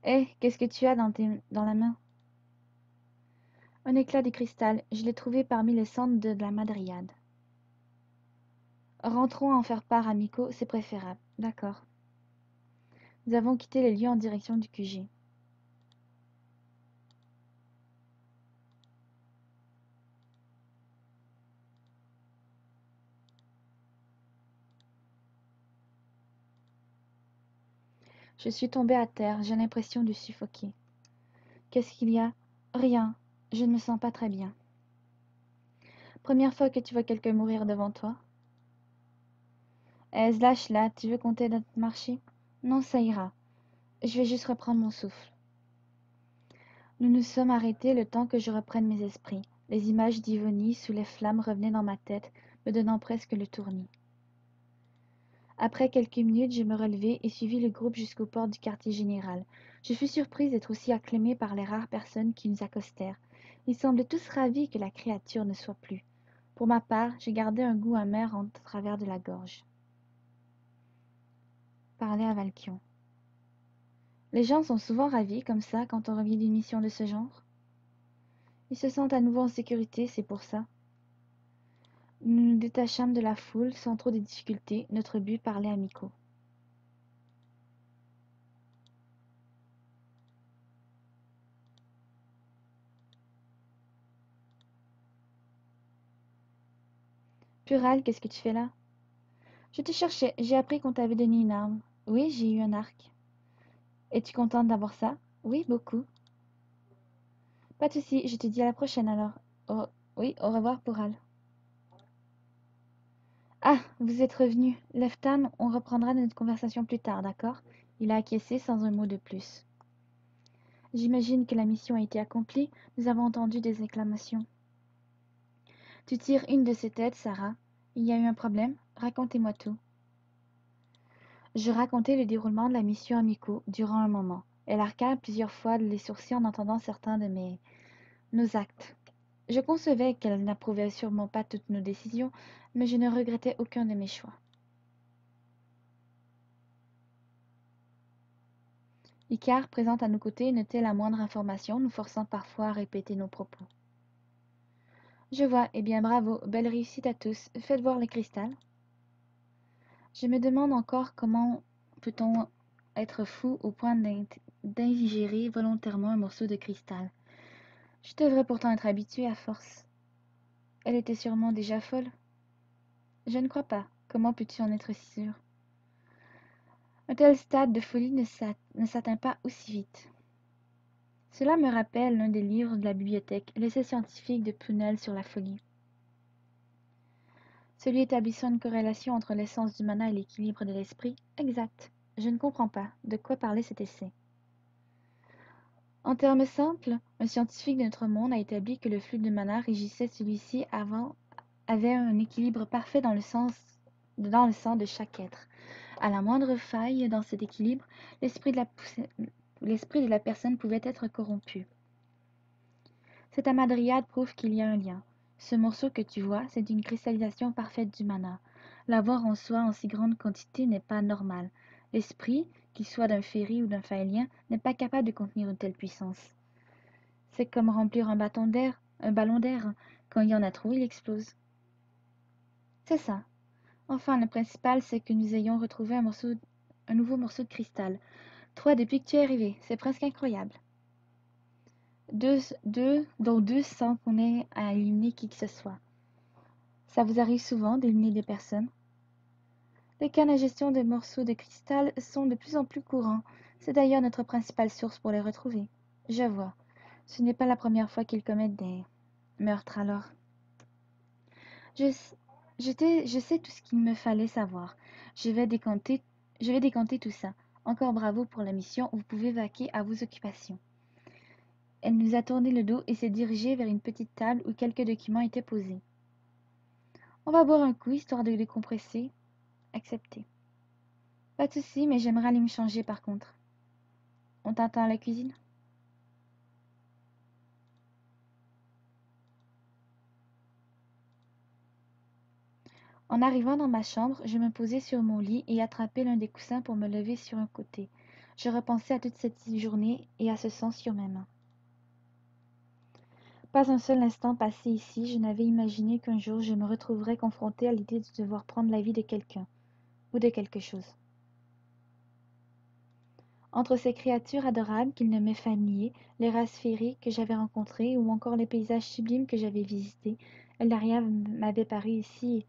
Hé, qu'est-ce que tu as dans la main? Un éclat de cristal, je l'ai trouvé parmi les cendres de la madriade. Rentrons en faire part à Miko, c'est préférable. D'accord. Nous avons quitté les lieux en direction du QG. Je suis tombée à terre, j'ai l'impression de suffoquer. Qu'est-ce qu'il y a? Rien. Je ne me sens pas très bien. Première fois que tu vois quelqu'un mourir devant toi? Lâche-la, tu veux qu'on t'aide à marcher? Non, ça ira. Je vais juste reprendre mon souffle. Nous nous sommes arrêtés le temps que je reprenne mes esprits. Les images d'Ivonie sous les flammes revenaient dans ma tête, me donnant presque le tournis. Après quelques minutes, je me relevai et suivis le groupe jusqu'aux portes du quartier général. Je fus surprise d'être aussi acclamée par les rares personnes qui nous accostèrent. Ils semblaient tous ravis que la créature ne soit plus. Pour ma part, je gardais un goût amer en travers de la gorge. Parlait à Valkion. Les gens sont souvent ravis comme ça quand on revient d'une mission de ce genre. Ils se sentent à nouveau en sécurité, c'est pour ça. Nous nous détachâmes de la foule sans trop de difficultés. Notre but parlait à Miko. Pural, qu'est-ce que tu fais là? Je te cherchais, j'ai appris qu'on t'avait donné une arme. Oui, j'ai eu un arc. Es-tu contente d'avoir ça? Oui, beaucoup. Pas de souci, je te dis à la prochaine alors. Oh, oui, au revoir, Pural. Ah, vous êtes revenu. Leftan, on reprendra notre conversation plus tard, d'accord? Il a acquiescé sans un mot de plus. J'imagine que la mission a été accomplie. Nous avons entendu des acclamations. Tu tires une de ces têtes, Sarah. Il y a eu un problème? Racontez-moi tout. Je racontai le déroulement de la mission à Miko durant un moment. Elle arqua plusieurs fois les sourcils en entendant certains de nos actes. Je concevais qu'elle n'approuvait sûrement pas toutes nos décisions, mais je ne regrettais aucun de mes choix. Icare, présente à nos côtés, notait la moindre information, nous forçant parfois à répéter nos propos. Je vois, eh bien bravo, belle réussite à tous. Faites voir le cristal. Je me demande encore comment peut-on être fou au point d'ingérer volontairement un morceau de cristal. Je devrais pourtant être habituée à force. Elle était sûrement déjà folle. Je ne crois pas. Comment peux-tu en être si sûre? Un tel stade de folie ne s'atteint pas aussi vite. Cela me rappelle l'un des livres de la bibliothèque, l'essai scientifique de Punel sur la folie. Celui établissant une corrélation entre l'essence du mana et l'équilibre de l'esprit. Exact. Je ne comprends pas. De quoi parlait cet essai? En termes simples, un scientifique de notre monde a établi que le flux de mana régissait celui-ci avait un équilibre parfait dans le sang de chaque être. À la moindre faille dans cet équilibre, l'esprit de la personne pouvait être corrompu. Cette amadriade prouve qu'il y a un lien. Ce morceau que tu vois, c'est une cristallisation parfaite du mana. L'avoir en soi en si grande quantité n'est pas normal. L'esprit, qu'il soit d'un féri ou d'un faélien, n'est pas capable de contenir une telle puissance. C'est comme remplir un ballon d'air. Quand il y en a trop, il explose. C'est ça. Enfin, le principal, c'est que nous ayons retrouvé un nouveau morceau de cristal. 3 depuis que tu es arrivé. C'est presque incroyable. Dont deux sans qu'on ait à éliminer qui que ce soit. Ça vous arrive souvent d'éliminer des personnes? Les cannes à gestion de morceaux de cristal sont de plus en plus courants. C'est d'ailleurs notre principale source pour les retrouver. Je vois. Ce n'est pas la première fois qu'ils commettent des meurtres alors. Je, s- je sais tout ce qu'il me fallait savoir. Je vais décanter, je vais décanter tout ça. Encore bravo pour la mission, vous pouvez vaquer à vos occupations. Elle nous a tourné le dos et s'est dirigée vers une petite table où quelques documents étaient posés. On va boire un coup, histoire de décompresser. Accepté. Pas de souci, mais j'aimerais aller me changer par contre. On t'attend à la cuisine? En arrivant dans ma chambre, je me posai sur mon lit et attrapai l'un des coussins pour me lever sur un côté. Je repensai à toute cette journée et à ce sang sur mes mains. Pas un seul instant passé ici, je n'avais imaginé qu'un jour je me retrouverais confrontée à l'idée de devoir prendre la vie de quelqu'un, ou de quelque chose. Entre ces créatures adorables qu'il nommait familiers, les races féeriques que j'avais rencontrées, ou encore les paysages sublimes que j'avais visités, Eldaria m'avait paru si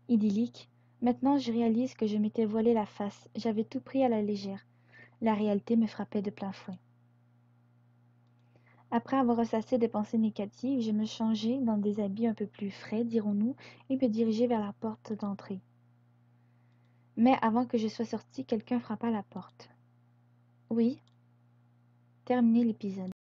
idyllique. Maintenant, je réalise que je m'étais voilé la face, j'avais tout pris à la légère. La réalité me frappait de plein fouet. Après avoir ressassé des pensées négatives, je me changeai dans des habits un peu plus frais, dirons-nous, et me dirigeai vers la porte d'entrée. Mais avant que je sois sortie, quelqu'un frappa à la porte. Oui, terminé l'épisode.